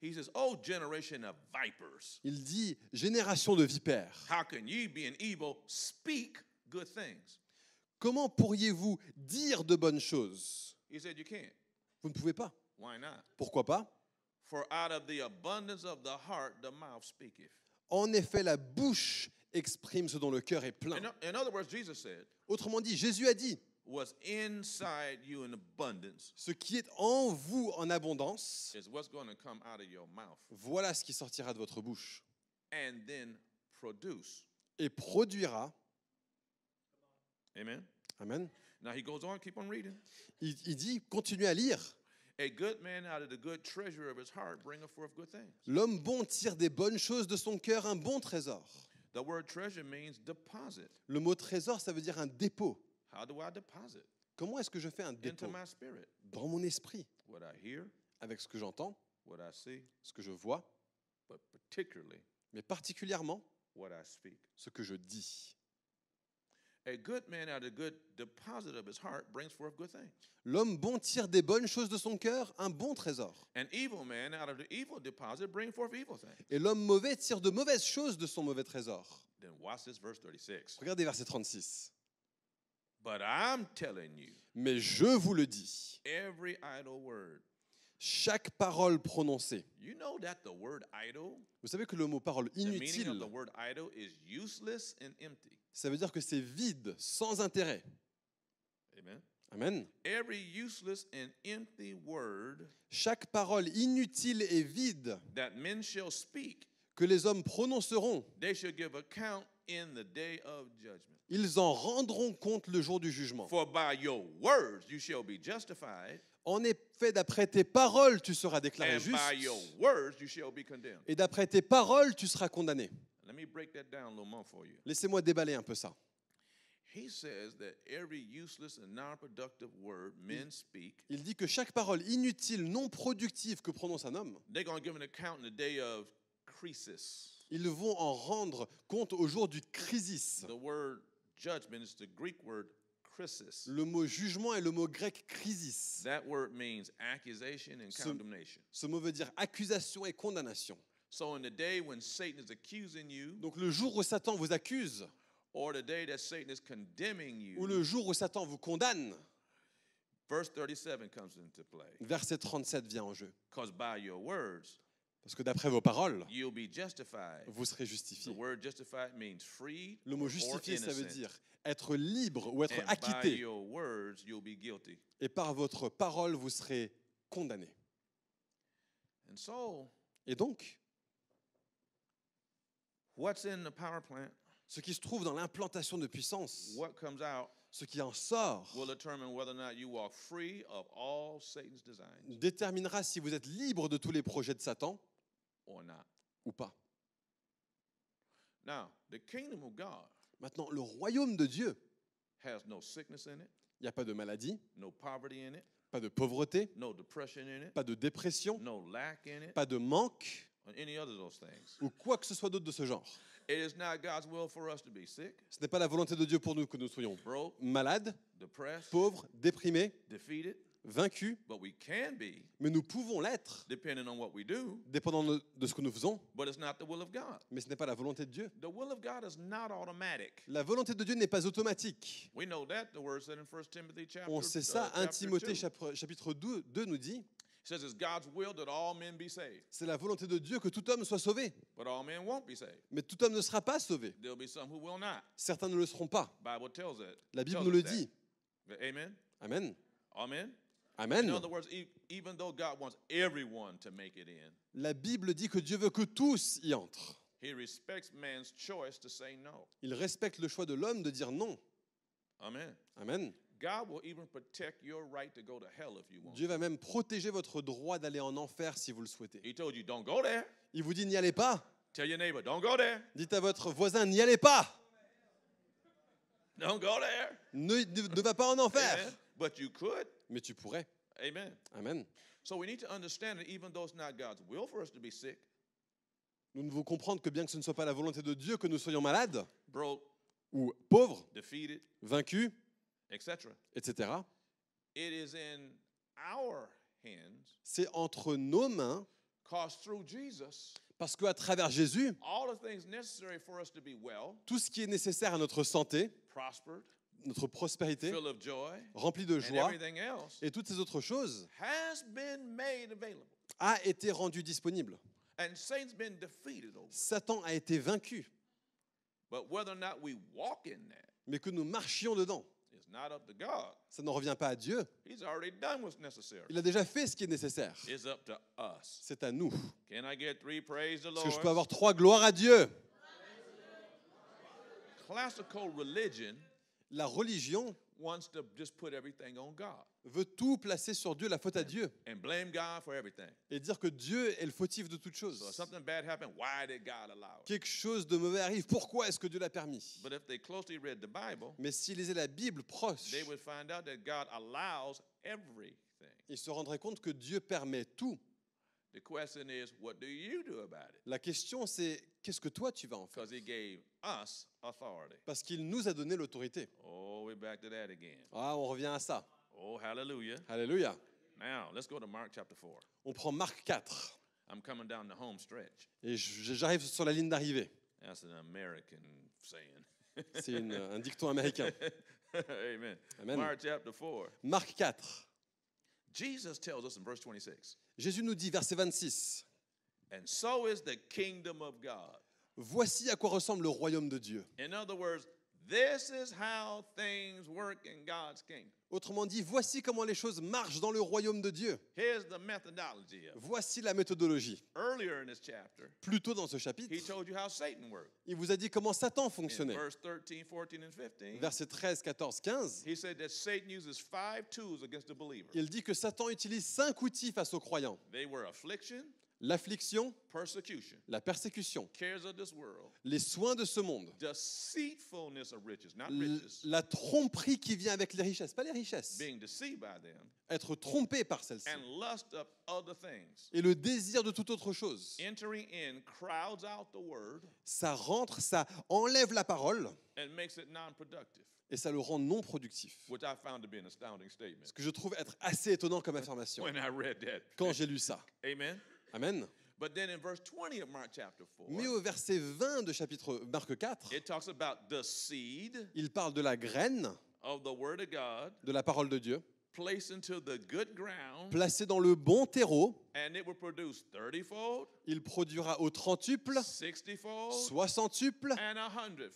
He says, "Oh, generation of vipers, Il dit, génération de vipères, how can ye, being evil, speak good things?" comment pourriez-vous dire de bonnes choses? He said, "You can't. Vous ne pouvez pas. Why not? Pourquoi pas? For out of the abundance of the heart, the mouth speaketh." En effet, la bouche exprime ce dont le cœur est plein. In other words, Jesus said, Autrement dit, Jésus a dit, what's inside you in abundance ce qui est en vous en abondance, is what's going to come out of your mouth voilà ce qui sortira de votre bouche and then produce. et produira. Amen. Amen. Now he goes on, keep on reading. Il dit, continuez à lire. A good man out of the good treasure of his heart bringeth forth good things. L'homme bon tire des bonnes choses de son cœur un bon trésor. The word treasure means deposit. Le mot trésor, ça veut dire un dépôt. How do I deposit? Comment est-ce que je fais un Into dépôt? my spirit. Dans mon esprit, What I hear, avec ce que j'entends, what I see, ce que je vois, but particularly mais particulièrement what I speak. ce que je dis. A good man out of the good deposit of his heart brings forth good things. L'homme bon tire des bonnes choses de son cœur un bon trésor. An evil man out of the evil deposit brings forth evil things. Et l'homme mauvais tire de mauvaises choses de son mauvais trésor. Then watch this verse 36. Regardez verset 36. But I'm telling you, Mais je vous le dis, every idle word. chaque parole prononcée. You know that the word idle, Vous savez que le mot parole the meaning of inutile, the word idle is useless and empty. ça veut dire que c'est vide, sans intérêt. Amen. Amen. Every useless and empty word Chaque parole inutile et vide that men shall speak, que les hommes prononceront, they shall give account in the day of judgment. ils en rendront compte le jour du jugement. For by your words you shall be justified, En effet, d'après tes paroles, tu seras déclaré and juste, by your words you shall be condemned. et d'après tes paroles, tu seras condamné. Let me break that down a little more for you. Laissez-moi déballer un peu ça. He says that every useless and non-productive word men speak, Il dit que chaque parole inutile, non productive que prononce un homme, they're going to give an account in the day of crisis. ils vont en rendre compte au jour du crisis. The word judgment is the Greek word crisis. Le mot jugement est le mot grec crisis. That word means accusation and Ce- condemnation. Ce mot veut dire accusation et condamnation. So in the day when Satan is accusing you, Donc le jour où Satan vous accuse, or the day that Satan is condemning you, ou le jour où Satan vous condamne, verse 37 comes into play. verset 37 vient en jeu. Because by your words, Parce que d'après vos paroles, you'll be justified. vous serez The justifié. word justified means freed Le mot or justifié, ça veut innocent. dire être libre ou être And by acquitté. your words, you'll be guilty. Et par votre parole, vous serez condamné. And so, Et donc, what's in the power plant, ce qui se trouve dans l'implantation de puissance, what comes out, ce qui en sort, will determine whether or not you walk free of all Satan's designs déterminera si vous êtes libre de tous les projets de Satan or not. ou pas. Now, the kingdom of God Maintenant, le royaume de Dieu, has no sickness in it, il n'y a pas de maladie, no poverty in it, pas de pauvreté, no depression in it, pas de dépression, no lack in it, pas de manque or any other of those things. ou quoi que ce soit d'autre de ce genre. It is not God's will for us to be sick, Ce n'est pas la volonté de Dieu pour nous que nous soyons broke, malades, depressed, pauvres, déprimés, defeated, vaincus, but we can be mais nous pouvons l'être, depending on what we do, dépendant de ce que nous faisons, but it's not the will of God. mais ce n'est pas la volonté de Dieu. The will of God is not automatic. La volonté de Dieu n'est pas automatique. We know that the word said in 1 Timothy chapter, On sait ça, 1 chapter Timothée 2. chapitre 2 nous dit, It says it's God's will that all men be saved, c'est la volonté de Dieu que tout homme soit sauvé. but all men won't be saved. Mais tout homme ne sera pas sauvé. There'll be some who will not. Certains ne le seront pas. Bible tells it. La Bible tells nous le us that. dit. Amen. Amen. Amen. In Amen. other words, even though God wants everyone to make it in, La Bible dit que Dieu veut que tous y entrent. He respects man's choice to say no. Il respecte le choix de l'homme de dire non. Amen. Amen. God will even protect your right to go to hell if you want. Dieu va même protéger votre droit d'aller en enfer si vous le souhaitez. He told you, don't go there. Il vous dit n'y allez pas. Tell your neighbor, don't go there. Dites à votre voisin n'y allez pas. Don't go there. Ne va pas en enfer. Amen. But you could. Mais tu pourrais. Amen. Amen. So we need to understand that even though it's not God's will for us to be sick, Nous devons comprendre que bien que ce ne soit pas la volonté de Dieu que nous soyons malades broke, ou pauvres, defeated, vaincus, etc., etc., it is in our hands, c'est entre nos mains because through Jesus, parce qu'à travers Jésus, all the things necessary for us to be well, tout ce qui est nécessaire à notre santé, prospered, notre prospérité, full of joy, remplie de and joie everything else et toutes ces autres choses has been made available. a été rendu disponible. And Satan's been defeated over. Satan a été vaincu, But whether or not we walk in that mais que nous marchions dedans, is not up to God. ça ne revient pas à Dieu. He's already done what's necessary. Il a déjà fait ce qui est nécessaire. It's up to us. C'est à nous. Can I get 3 praise the Est-ce Lord? que je peux avoir 3 gloires à Dieu? Classical religion La religion wants to just put everything on God veut tout placer sur Dieu, la faute à Dieu, and blame God for everything. et dire que Dieu est le fautif de toutes So if choses. something bad happened, why did God allow it? Quelque chose de mauvais arrive, pourquoi est-ce que Dieu l'a permis? But if they closely read the Bible, Mais s'ils lisaient la Bible proche, they would find out that God allows everything. ils se rendraient compte que Dieu permet tout. The question is, what do you do about it? La question c'est, qu'est-ce que toi tu vas en faire? Because He gave us authority. Parce qu'il nous a donné l'autorité. Oh, we're back to that again. Ah, on revient à ça. Oh, hallelujah. Alléluia. Now, let's go to Mark chapter 4. On prend Marc 4, I'm coming down the home stretch. et j'arrive sur la ligne d'arrivée. That's an American saying. C'est un dicton américain. Amen. Amen. Mark chapter 4. Marc 4. Jesus tells us in verse 26, Jésus nous dit, verset 26, and so is the kingdom of God. voici à quoi ressemble le royaume de Dieu. In other words, this is how things work in God's kingdom. Autrement dit, voici comment les choses marchent dans le royaume de Dieu. Here's the methodology of it. Voici la méthodologie. Earlier in this chapter, Plus tôt dans ce chapitre, he told you how Satan worked. il vous a dit comment Satan In fonctionnait. verse 13, 14, and 15, Versets 13, 14, 15, he said that Satan uses 5 tools against the believer. il dit que Satan utilise 5 outils face aux croyants. They were affliction, L'affliction, persecution, la persécution, cares of this world, les soins de ce monde, deceitfulness of riches, not riches, la tromperie qui vient avec les richesses, pas les richesses, being deceived by them, être trompé par celles-ci, and lust of other things. et le désir de toute autre chose. Entering in crowds out the word Ça rentre, ça enlève la parole, and makes it non-productive, et ça le rend non productif. which I found to be an astounding statement Ce que je trouve être assez étonnant comme affirmation when I read that. quand j'ai lu ça. Amen. Amen. But then in verse 20 of Mark chapter 4, Mais au verset 20 de chapitre Marc 4, it talks about the seed il parle de la graine of the word of God de la parole de Dieu, placed into the good ground, placée dans le bon terreau. and it will produce 30-fold, Il produira au trentuple, 60-fold, soixantuple and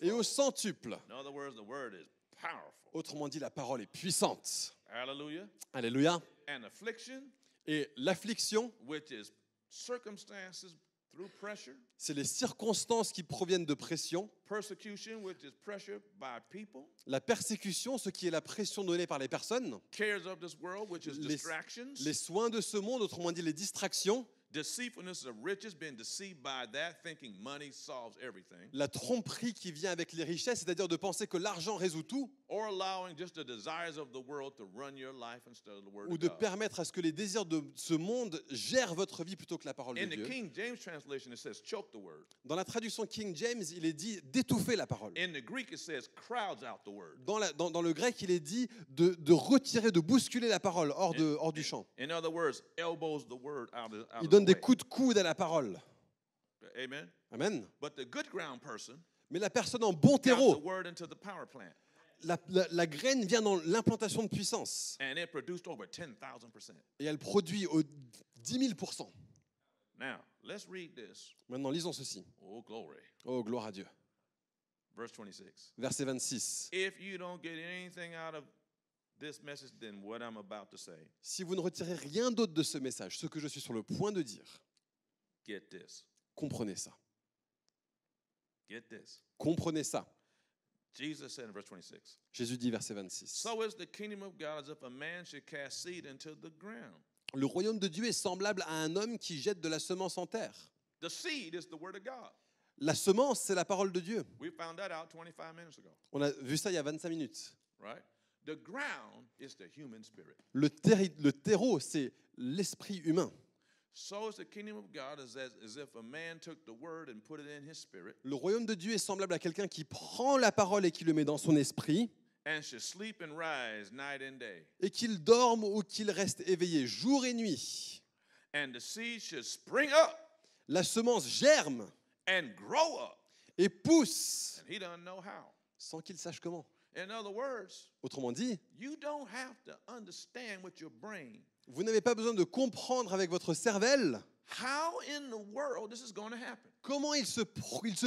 et au 100-fold. centuple. In other words, the word is powerful. Autrement dit, la parole est puissante. Hallelujah. Alléluia. And affliction, Et l'affliction, which is circumstances through pressure, c'est les circonstances qui proviennent de pression. persecution, which is pressure by people, La persécution, ce qui est la pression donnée par les personnes. cares of this world, which is Les distractions, soins de ce monde, autrement dit les distractions. Deceitfulness of riches, being deceived by that, thinking money solves everything. La tromperie qui vient avec les richesses, c'est-à-dire de penser que l'argent résout tout, Or allowing just the desires of the world to run your life instead of the word ou of de God. permettre à ce que les désirs de ce monde gèrent votre vie plutôt que la parole de In the Dieu. King James translation, it says choke the word. Dans la traduction King James, il est dit d'étouffer la parole. In the Greek, it says crowds out the word. Dans le grec, il est dit de retirer, de bousculer la parole hors du champ. In other words, elbows the word out Il of donne the des way. coups de coude à la parole. Amen. Amen. But the good ground person Mais la personne en bon got the terreau, word into the power plant, la graine vient dans l'implantation de puissance. and it produced over 10,000%. Et elle produit au 10 000%. Now, let's read this. Maintenant, lisons ceci. Oh, glory. Oh, gloire à Dieu. Verse 26. Verset 26. If you don't get anything out of this message, then what I'm about to say, Si vous ne retirez rien d'autre de ce message, ce que je suis sur le point de dire, get this. comprenez ça. Get this. Comprenez ça. Jesus said in verse 26, Jésus dit, verset 26. so is the kingdom of God as if a man should cast seed into the ground. Le royaume de Dieu est semblable à un homme qui jette de la semence en terre. The seed is the word of God. La semence, c'est la parole de Dieu. We found that out 25 minutes ago, On a vu ça il y a 25 minutes. right? The ground is the human spirit. Le terreau, c'est l'esprit humain. So is the kingdom of God as if a man took the word and put it in his spirit Le royaume de Dieu est semblable à quelqu'un qui prend la parole et qui le met dans son esprit and should sleep and rise night and day. et qu'il dorme ou qu'il reste éveillé jour et nuit. And the seed should spring up La semence germe and grow up. et pousse And he doesn't know how. sans qu'il sache comment. In other words, Autrement dit, you don't have to understand with your brain vous n'avez pas besoin de comprendre avec votre cervelle how in the world this is going to happen. comment il se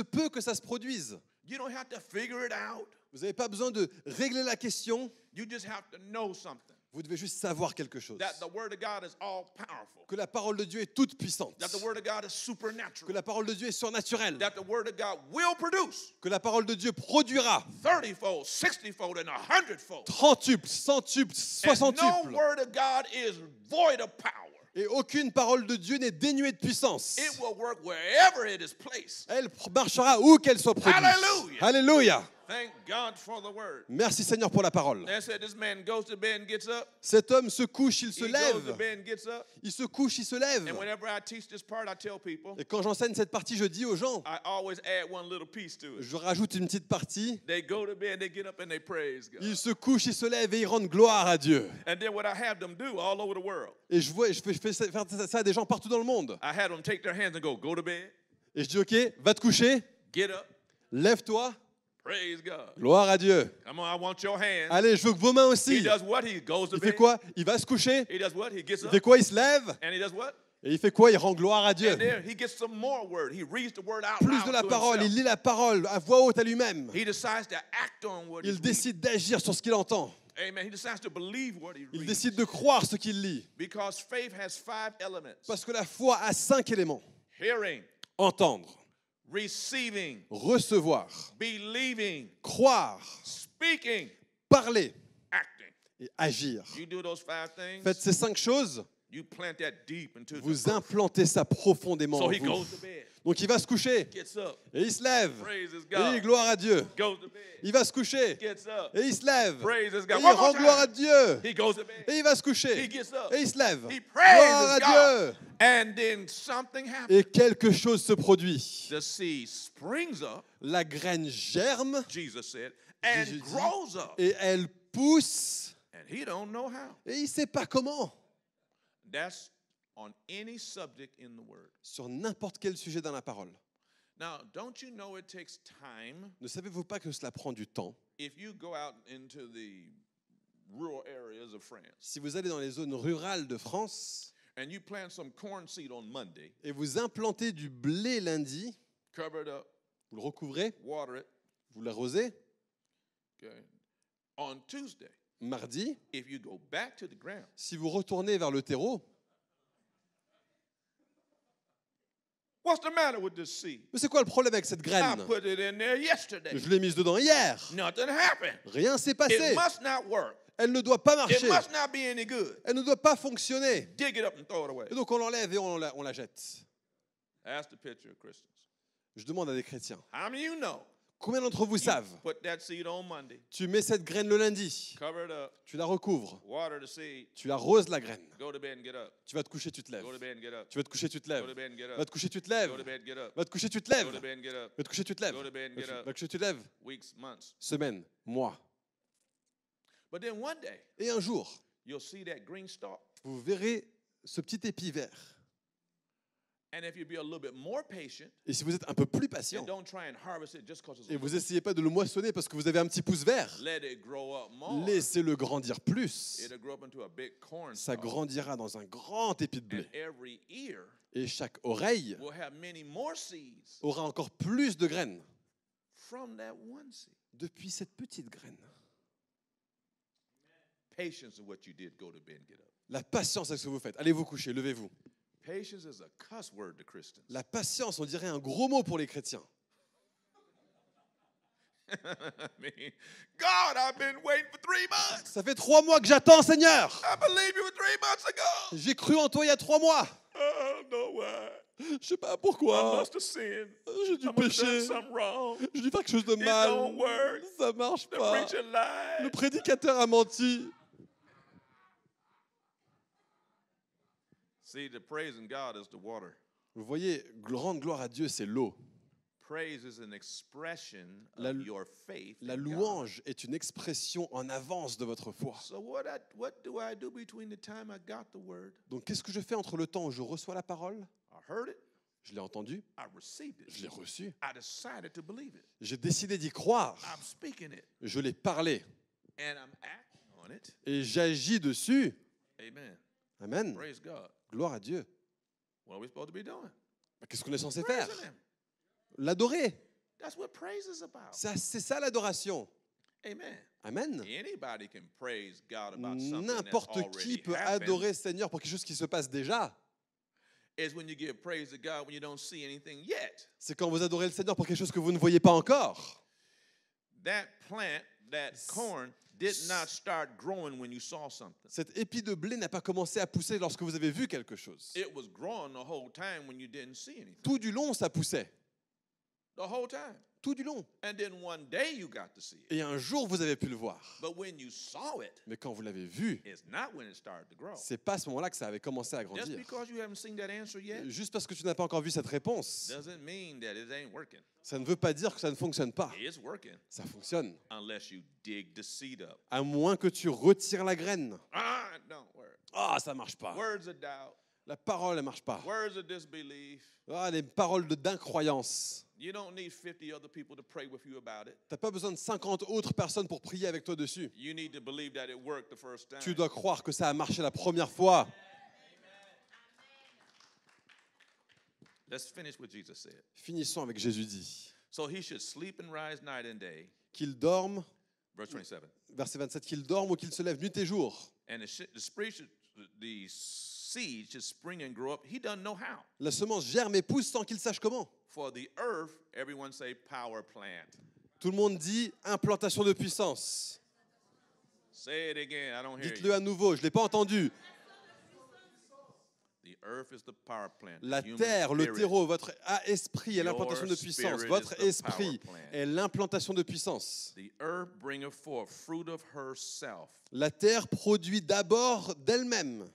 peut que ça se produise. You don't have to figure it out. Vous n'avez pas besoin de régler la question, You just have to know something. vous devez juste savoir quelque chose. That the word of God is all powerful. Que la parole de Dieu est toute puissante. That the word of God is Que supernatural. la parole de Dieu est surnaturelle. That the word of God will produce Que la parole de Dieu produira 30-fold, 60-fold, and 100-fold. 30 centuples, And 60 no word of God is void of power. Et aucune parole de Dieu n'est dénuée de puissance. It will work wherever it is placed. Elle marchera où qu'elle soit produite. Hallelujah. Alléluia. Thank God for the word. Merci Seigneur pour la parole. They said this man goes to bed and gets up. Cet homme se couche, il se He goes to lève. bed and gets up. Il se couche, il se lève. And whenever I teach this part, I tell people, Et quand j'enseigne cette partie, je dis aux gens, I always add one little piece to it. je rajoute une petite partie. They go to bed, they get up, and they praise God. Ils se couchent, ils se lèvent et ils rendent gloire à Dieu. And then what I have them do all over the world, Et je fais faire ça à des gens partout dans le monde. I had them take their hands and go to bed, Et je dis, ok, va te coucher, get up, lève-toi, praise God. gloire à Dieu. Come on, I want your hands. Allez, je veux que vos mains He aussi. does what? He goes to Il fait bed. quoi? Il va se coucher. He does what? He gets Il up. fait quoi? Il se lève. And he does what? Et il fait quoi? Il rend gloire à Dieu. And there he gets some more word. He reads the word out Plus loud de la to parole, il himself. lit la parole à voix haute à lui-même. He decides to act on what Il he reads. décide d'agir sur ce qu'il entend. Amen. He decides to believe what he Il reads. décide de croire ce qu'il lit. Because faith has 5 elements. Parce que la foi a 5 éléments. Hearing, Entendre, receiving, recevoir, believing, croire, speaking, parler acting. et agir. You do those 5 things, Faites ces 5 choses, you plant that deep into the vous earth. implantez ça profondément So en he vous. goes to bed, Donc il va se coucher gets up, et il se lève. praises Et God, gloire à Dieu. goes to bed, Il va se coucher gets up, et il se lève. praises Et God. il One more rend gloire à time. Dieu. He goes to bed, Et il va se he coucher gets up, et il se lève. he Gloire à praises God, Dieu. and then something happens. Et quelque chose se produit. The seed springs up, La graine germe Jesus said, and Jésus dit, grows up, et elle pousse and he don't know how. et il ne sait pas comment. That's on any subject in the word. Sur n'importe quel sujet dans la parole. Now, don't you know it takes time Ne savez-vous pas que cela prend du temps? if you go out into the rural areas of France Si vous allez dans les zones rurales de France and you plant some corn seed on Monday, et vous implantez du blé lundi, cover it up, vous le recouvrez, water it, vous l'arrosez, okay? On Tuesday, mardi, if you go back to the ground, si vous retournez vers le terreau, what's the matter with this seed? mais c'est quoi le problème avec cette I graine? put it in there yesterday. Je l'ai mise dedans hier. Nothing happened. Rien s'est It passé. must not work. Elle ne doit pas It marcher. must not be any good. Elle ne doit pas fonctionner. Dig it up and throw it away. Et donc on l'enlève et on la jette. That's the picture of Christians. Je demande à des chrétiens, How many of you know? combien d'entre vous savent? Put that seed on Monday. Tu mets cette graine le lundi, Cover it up. tu la recouvres, Water the seed. tu arroses la graine. Go to bed and get up. Tu vas te coucher, tu te lèves. Go to bed and get up. Tu vas te coucher, tu te Go lèves. to bed and get Va up. te coucher, tu te lèves. Go to bed and get up. Va te coucher, tu te Go lèves. to bed and get up. Va te coucher, tu te lèves. Go to bed and get Va up. te coucher, tu te lèves. Weeks, months. Semaines, mois. But then one day, Et un jour, you'll see that green stalk. vous verrez ce petit épi vert. And if you be a little bit more patient Et si vous êtes un peu plus and patient, don't try and harvest it just because it's a et vous little, essayez pas de le moissonner parce que vous avez un petit pouce vert, let it grow up more. laissez-le grandir plus. It'll grow up into a big corn Ça stalk. grandira dans un grand épi de And blé. every ear Et chaque oreille will have many more seeds aura encore plus de graines from that one seed. depuis cette petite graine. Patience is what you did. Go to bed and get up. La patience, c'est ce que vous faites. Allez vous coucher, levez-vous. Patience is a cuss word to Christians. La patience, on dirait un gros mot pour les chrétiens. I mean, God, I've been waiting for 3 months. Ça fait 3 mois que j'attends, Seigneur. I believe you were 3 months ago. J'ai cru en toi il y a 3 mois. I don't know why. Je sais pas I pourquoi. must have sinned. J'ai dû I must have done pécher. something wrong. J'ai dû faire quelque chose de It mal. don't work. Ça marche The pas. preacher lied. Le prédicateur a menti. See, the praising God is the water. Vous voyez, grande gloire à Dieu, c'est l'eau. Praise is an expression La- of your faith. La in God. louange est une expression en avance de votre foi. So what do I do between the time I got the word, Donc qu'est-ce que je fais entre le temps où je reçois la parole, I heard it, je l'ai entendu, I received it, je l'ai reçu, I decided to believe it, j'ai décidé d'y croire, I'm speaking it, je l'ai parlé and I'm acting on it. et j'agis dessus. Amen. Amen. Praise God. Gloire à Dieu. What are we supposed to be doing? Qu'est-ce qu'on est censé faire? Praising Him. L'adorer. That's what praise is about. C'est ça l'adoration. Amen. Amen. Anybody can praise God about something that's N'importe qui already peut happened. adorer le Seigneur pour quelque chose qui se passe déjà. It's when you give praise to God when you don't see anything yet. C'est quand vous adorez le Seigneur pour quelque chose que vous ne voyez pas encore. That plant, that corn, did not start growing when you saw something. Cet épi de blé n'a pas commencé à pousser lorsque vous avez vu quelque chose. It was growing the whole time when you didn't see anything. Tout du long, ça poussait. The whole time. Tout du long. And then one day you got to see it. Et un jour, vous avez pu le voir. But when you saw it, Mais quand vous l'avez vu, it's not when it started to grow. c'est pas à ce moment-là que ça avait commencé à Just grandir. because you haven't seen that answer yet Juste parce que tu n'as pas encore vu cette réponse, doesn't mean that it ain't working. ça ne veut pas dire que ça ne fonctionne pas. It's working Ça fonctionne. unless you dig the seed up. À moins que tu retires la graine. Ah, it don't work. Ah, ça marche pas. Words of doubt, La parole, elle marche pas. words of disbelief. Ah, les paroles d'incroyance. You don't need 50 other people to pray with you about it. T'as pas besoin de 50 autres personnes pour prier avec toi dessus. You need to believe that it worked the first time. Tu dois croire que ça a marché la première fois. Let's finish what Jesus said. Finissons avec Jésus dit So he should sleep and rise night and day. qu'il dorme, Verse 27. verset 27, qu'il dorme ou qu'il se lève nuit et jour. And the seed should spring and grow up. He doesn't know how. La semence germe et pousse sans qu'il sache comment. For the earth, everyone say power plant. Tout le monde dit implantation de puissance. Say it again. I don't hear Dites-le you. à nouveau, je ne l'ai pas entendu. The earth is the power plant. La The human terre, le spirit. terreau, votre esprit est Your l'implantation de puissance. spirit Votre is the esprit power plant. est l'implantation de puissance. The earth bringeth forth fruit of herself. La terre produit d'abord d'elle-même.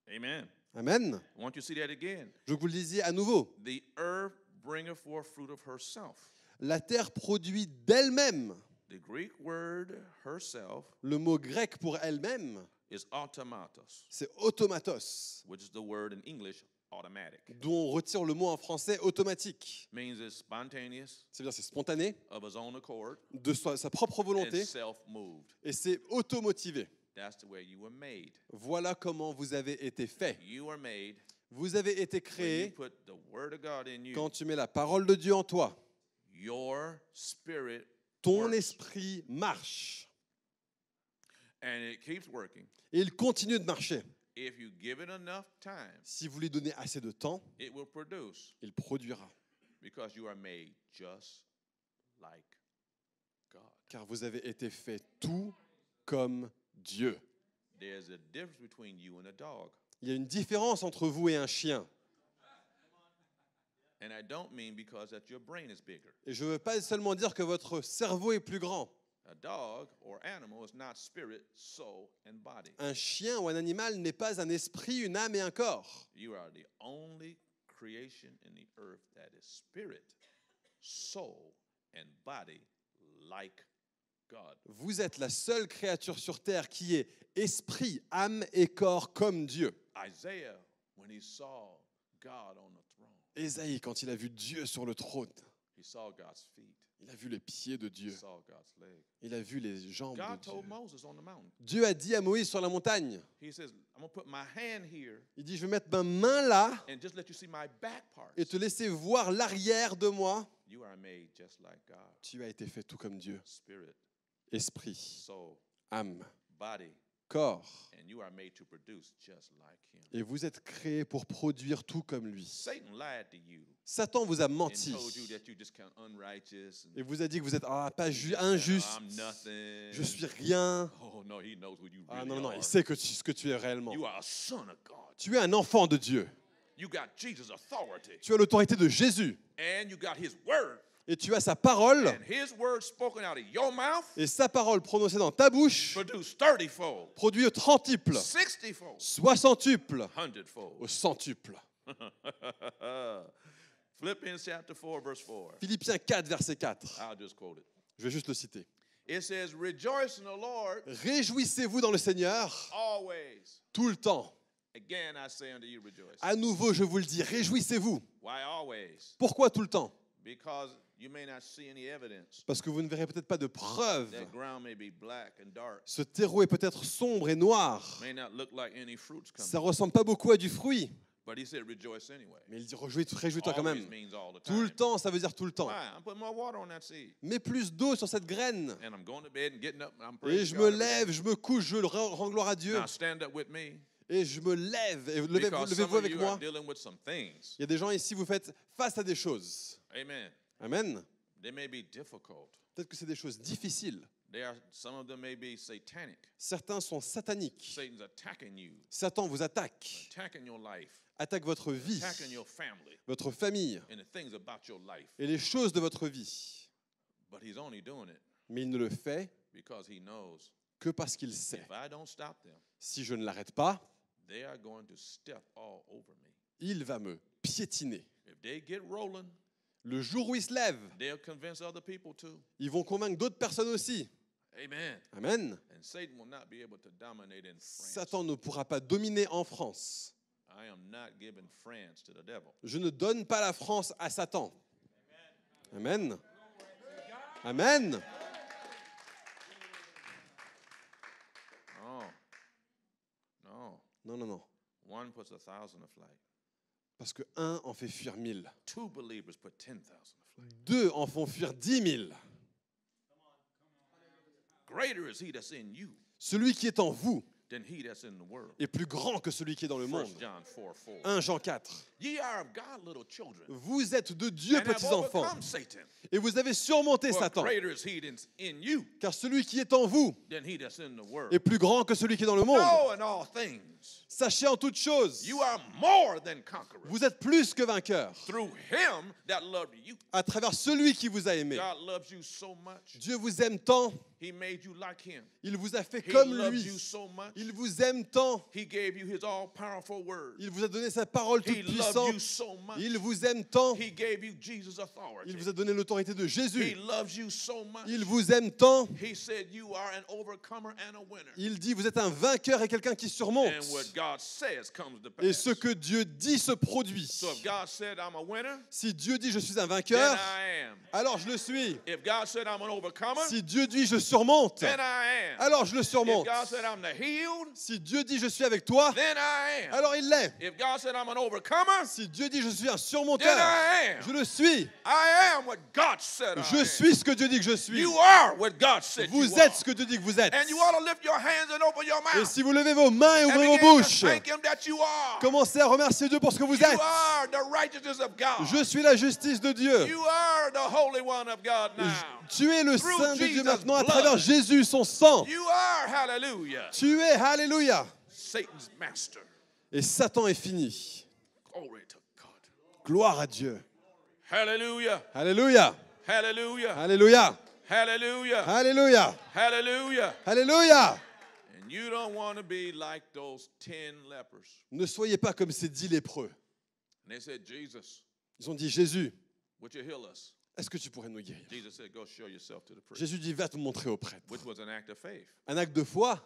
Amen. Amen. I want you to see that again. Je vous le disais à nouveau. The earth bringeth forth fruit of herself. La terre produit d'elle-même. The Greek word herself Le mot grec pour elle-même, is automatos, c'est automatos, which is the word in English automatic. d'où on retire le mot en français automatique. Means it's spontaneous, C'est-à-dire c'est spontané, of its own accord, de sa propre volonté, and self-moved. et c'est automotivé. That's the way you were made. Voilà comment vous avez été fait. You are made Vous avez été when you créé put the word of God in you. quand tu mets la parole de Dieu en toi. Your spirit Ton works. esprit marche. And it keeps working. Et il continue de marcher. If you give it enough time, Si vous lui donnez assez de temps, it will produce il produira. because you are made just like God. Car vous avez été fait tout comme Dieu. There's a difference between you and a dog. Il y a une différence entre vous et un chien. And I don't mean because that your brain is bigger. Et je ne veux pas seulement dire que votre cerveau est plus grand. A dog or animal is not spirit, soul, and body. Un chien ou un animal n'est pas un esprit, une âme et un corps. You are the only creation in the earth that is spirit, soul, and body like God. Vous êtes la seule créature sur terre qui est esprit, âme et corps comme Dieu. Isaiah, when he saw God on the throne, Ésaïe, quand il a vu Dieu sur le trône, he saw God's feet. il a vu les pieds de He Dieu. saw God's legs. Il a vu les jambes God de told Dieu. Moses on the mountain. Dieu a dit à Moïse sur la montagne, He says, I'm going to put my hand here il dit, je vais mettre ma main là and just let you see my back parts. et te laisser voir l'arrière de moi. You are made just like God. Tu as été fait tout comme Dieu. Spirit, Esprit, soul, âme, body, corps. and you are made to produce just like him. Et vous êtes créés pour produire tout comme lui. Satan lied to you Satan vous a and menti told you that you just kind of unrighteous and et vous a dit que vous êtes injuste, I'm nothing. je suis rien. Oh no, he knows who you Ah really non, non, are. il sait ce que tu es réellement. You are a son of God. Tu es un enfant de Dieu. You got Jesus' authority, Tu as l'autorité de Jésus and you got his word, et tu as sa parole and his word spoken out of your mouth et sa parole prononcée dans ta bouche produce 30-fold, produit au 30-tuple, 60-fold, 60-tuple, 100-fold. au 100-tuple. Philippians chapter 4, verse 4. Philippiens 4, verset 4. I'll just quote it. Je vais juste le citer. It says, rejoice in the Lord Réjouissez-vous dans le Seigneur always. tout le temps. Again, I say unto you, rejoice. À nouveau, je vous le dis, réjouissez-vous. Why always? Pourquoi tout le temps? Because you may not see any evidence. Parce que vous ne verrez peut-être pas de preuves. That ground may be black and dark. Ce terreau est peut-être sombre et noir. May not look like any fruits coming. Ça ne ressemble pas beaucoup à du fruit. But he said, rejoice anyway. Mais il dit, réjouis-toi quand Always même. means all the Tout le time. temps, ça veut dire tout le temps. Why? I'm putting more water on that seed. Mets plus d'eau sur cette graine. And I'm going to bed and getting up. And I'm Et praising je God me every day. lève, je me couche, je rends gloire à Dieu. Now stand up with me. Et je me lève. Et Because some levez-vous of avec you moi. are dealing with some things. Il y a des gens ici, vous faites face à des choses. Amen. Amen. They may be difficult. Peut-être que c'est des choses difficiles. Some of them may be satanic. Certains sont sataniques. Satan's attacking you, Satan vous attaque. attacking your life, Attaque votre vie, attacking your family, votre famille and the things about your life. et les choses de votre vie. But he's only doing it Mais il ne le fait because he knows que parce qu'il sait. if I don't stop them, Si je ne l'arrête pas, they are going to step all over me. il va me piétiner. If they get rolling, Le jour où il se lève, they'll convince other people too. ils vont convaincre d'autres personnes aussi. Amen. Amen. And Satan will not be able to dominate in France. Satan ne pourra pas dominer en France. I am not giving France to the devil. Je ne donne pas la France à Satan. Amen. Amen. No. No. Non, non, non. One puts 1,000 to flight. Parce que un en fait fuir 1000. Two believers put 10,000 to flight. Deux en font fuir 10 000. Greater is he that's in you Celui qui est en vous than he that's in the world. est plus grand que celui qui est dans le 1 monde. John 4:4. 1 Jean 4. Ye are of God, little children, Vous êtes de Dieu, and have petits-enfants, overcome Satan. et vous avez surmonté For Satan. greater is he that's in you Car celui qui est en vous than he that's in the world. est plus grand que celui qui est dans le monde. Know in all things, Sachez en toutes choses, you are more than conquerors vous êtes plus que vainqueurs through him that loved you. à travers celui qui vous a aimé. God loves you so much. Dieu vous aime tant, He made you like him. il vous a fait He comme loves lui. you so much. Il vous aime tant, He gave you his all-powerful word. il vous a donné sa parole toute He loved you puissante. so much. Il vous aime tant, He gave you Jesus' authority. il vous a donné l'autorité de He Jésus. loves you so much. Il vous aime tant, He said you are an overcomer and a winner. il dit vous êtes un vainqueur et quelqu'un qui surmonte. And what God says comes to Et pass. ce que Dieu dit se produit. So if God said I'm a winner, Si Dieu dit je suis un then vainqueur, I am. alors je le suis. If God said I'm an overcomer, Si Dieu dit je surmonte, then I am. alors je le If surmonte. God said I'm the healed, Si Dieu dit je suis avec toi, then I am. alors il l'est. If God said I'm an overcomer, Si Dieu dit je suis un then surmonteur, I je am. le suis. I am what God said I Je am. suis ce que Dieu dit que je suis. You are what God said you Vous are. êtes ce que Dieu dit que vous êtes. And you ought to lift your hands and open your Et mouth. si vous levez vos mains et And ouvrez vos begin to bouches, thank him that you are. commencez à remercier Dieu pour ce que vous You êtes. are the righteousness of God. Je suis la justice de Dieu. You are the Holy One of God now. Tu es le Through Saint de Dieu Jesus' maintenant à blood. travers Jésus, son sang. You are, hallelujah, Tu es, alléluia. Satan's master. Et Satan est fini. Glory to God. Gloire à Dieu. Hallelujah. Alléluia. Hallelujah. Alléluia. Hallelujah. Alléluia. Hallelujah. Alléluia. And you don't want to be like those 10 lepers. Ne soyez pas comme ces 10 lépreux. And they said, Jesus, Ils ont dit, Jésus, would you heal us? est-ce que tu pourrais nous guérir? Jesus said, go show yourself to the priest. Jésus dit, va te montrer au prêtre. Which was an act of faith. Un acte de foi,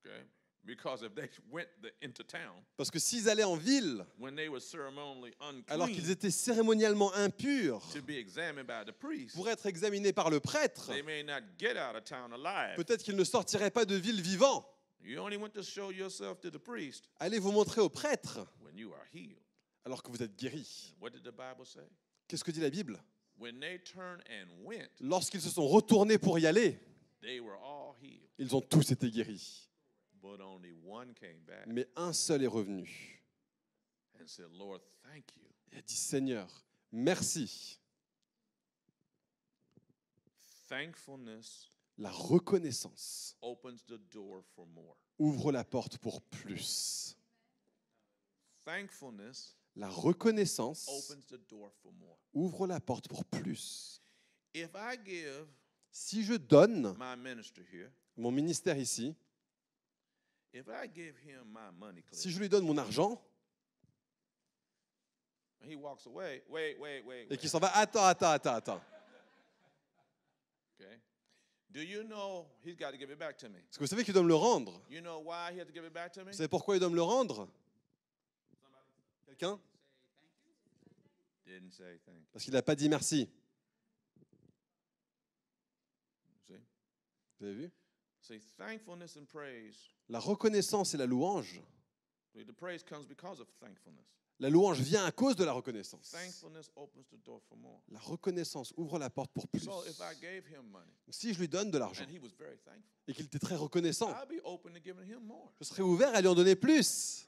Okay? Because if they went into town, parce que s'ils allaient en ville, when they were ceremonially alors qu'ils unclean étaient cérémonialement impurs, to be examined by the priest, pour être examinés par le prêtre, they may not get out of town alive. peut-être qu'ils ne sortiraient pas de ville vivants. You only went to show yourself to the priest Allez vous montrer au prêtre, when you are healed. alors que vous êtes guéris. What did the Bible say? Qu'est-ce que dit la Bible? When they turned and went, Lorsqu'ils se sont retournés pour y aller, they were all healed. ils ont tous été guéris. But only one came back Mais un seul est revenu and said, Lord, thank you. et a dit, Seigneur, merci. Thankfulness La reconnaissance opens the door for more. ouvre la porte pour plus. Thankfulness La reconnaissance opens the door for more. ouvre la porte pour plus. If I give Si je donne my minister here, mon ministère ici, if I give him my money clip, si je lui donne mon argent and he walks away, wait. et qu'il s'en va, attends. Okay. Do you know he's got to give it back to me? Est-ce que vous savez qu'il doit me le rendre? You know why he had to give it back to me? Vous savez pourquoi il doit me le rendre? Quelqu'un? Didn't say thank you. Parce qu'il n'a pas dit merci. See? Vous avez vu? See, thankfulness and praise. La reconnaissance et la louange. The praise comes because of thankfulness. La louange vient à cause de la reconnaissance. Thankfulness opens the door for more. La reconnaissance ouvre la porte pour plus. So if I gave him money Si je lui donne de l'argent and he was very thankful, et qu'il était très reconnaissant, I'd be open to giving him more. je serais ouvert à lui en donner plus.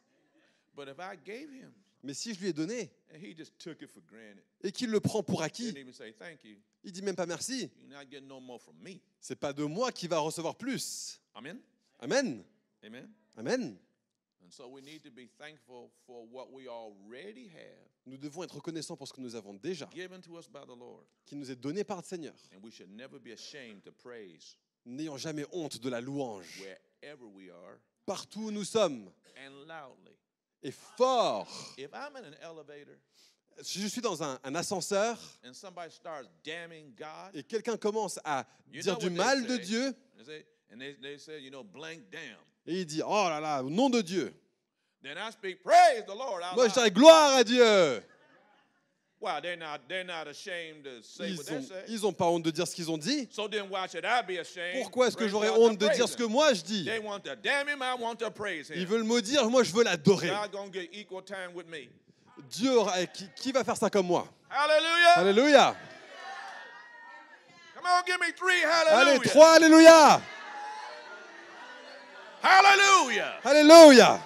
But if I gave him Mais si je lui ai donné and he just took it for granted, et qu'il le prend pour acquis, didn't even say thank you, il dit même pas merci. you're not getting no more from me. C'est pas de moi qui va recevoir plus. Amen? Amen. Amen? Amen. And so we need to be thankful for what we already have Nous devons être reconnaissants pour ce que nous avons déjà, given to us by the Lord. qui nous est donné par le Seigneur, And we should never be ashamed to praise n'ayant jamais honte de la louange. wherever we are Partout où nous sommes, and loudly. et fort. If I'm in an elevator Si je suis dans un ascenseur and somebody starts damning God, et quelqu'un commence à you dire know du what they mal de say. Dieu, They say, you know, blank damn. et il dit, oh là là, au nom de Dieu. Then I speak, praise the Lord out Moi, je loud. dirais gloire à Dieu. Wow, they're not ashamed to say what they say. Ils ont pas honte de dire ce qu'ils ont dit. So then why should I be ashamed? Pourquoi est-ce que Praise j'aurais God, honte to de praise dire ce que him. moi je dis? They want to damn him, I want to praise him. Ils veulent me dire, moi je veux l'adorer. God's going to get equal time with me. Dieu, qui va faire ça comme moi? Hallelujah. Alléluia. Come on, give me 3 Allez, hallelujah. 3, alléluia. Hallelujah. Alléluia.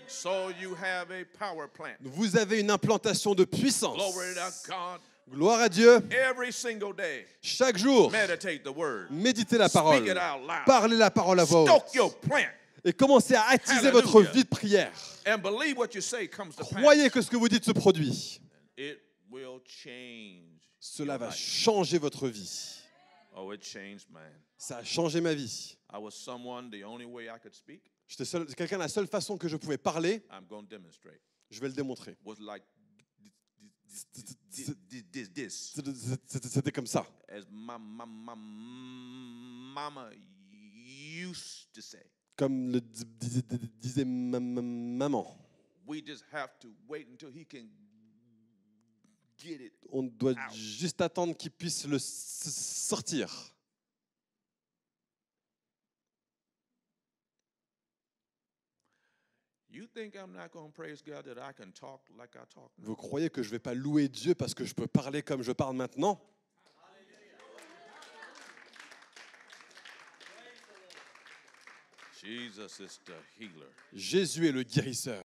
So you have a power plant. Vous avez une implantation de puissance. Glory to God. Gloire à Dieu. Every single day, Chaque jour, meditate the word. méditez la Speak parole. it out loud. Parlez la parole à voix Stoke haute. your plant Et commencez à attiser Hallelujah. votre vie de prière. and believe what you say comes to pass. Croyez que ce que vous dites se produit. It will change. Cela your va life. changer votre vie. Oh, it changed mine. Ça a changé ma vie. I was someone, the only way I could speak, J'étais quelqu'un, la seule façon que je pouvais parler, I'm going to demonstrate, je vais le démontrer. was like this. C'était comme ça. As my mama used to say. Comme le disait maman. We just have to wait until he can get it. On doit Out. juste attendre qu'il puisse le sortir. You think I'm not going to praise God that I can talk like I talk now? Vous croyez que je ne vais pas louer Dieu parce que je peux parler comme je parle maintenant? Jesus is the healer. Jésus est le guérisseur.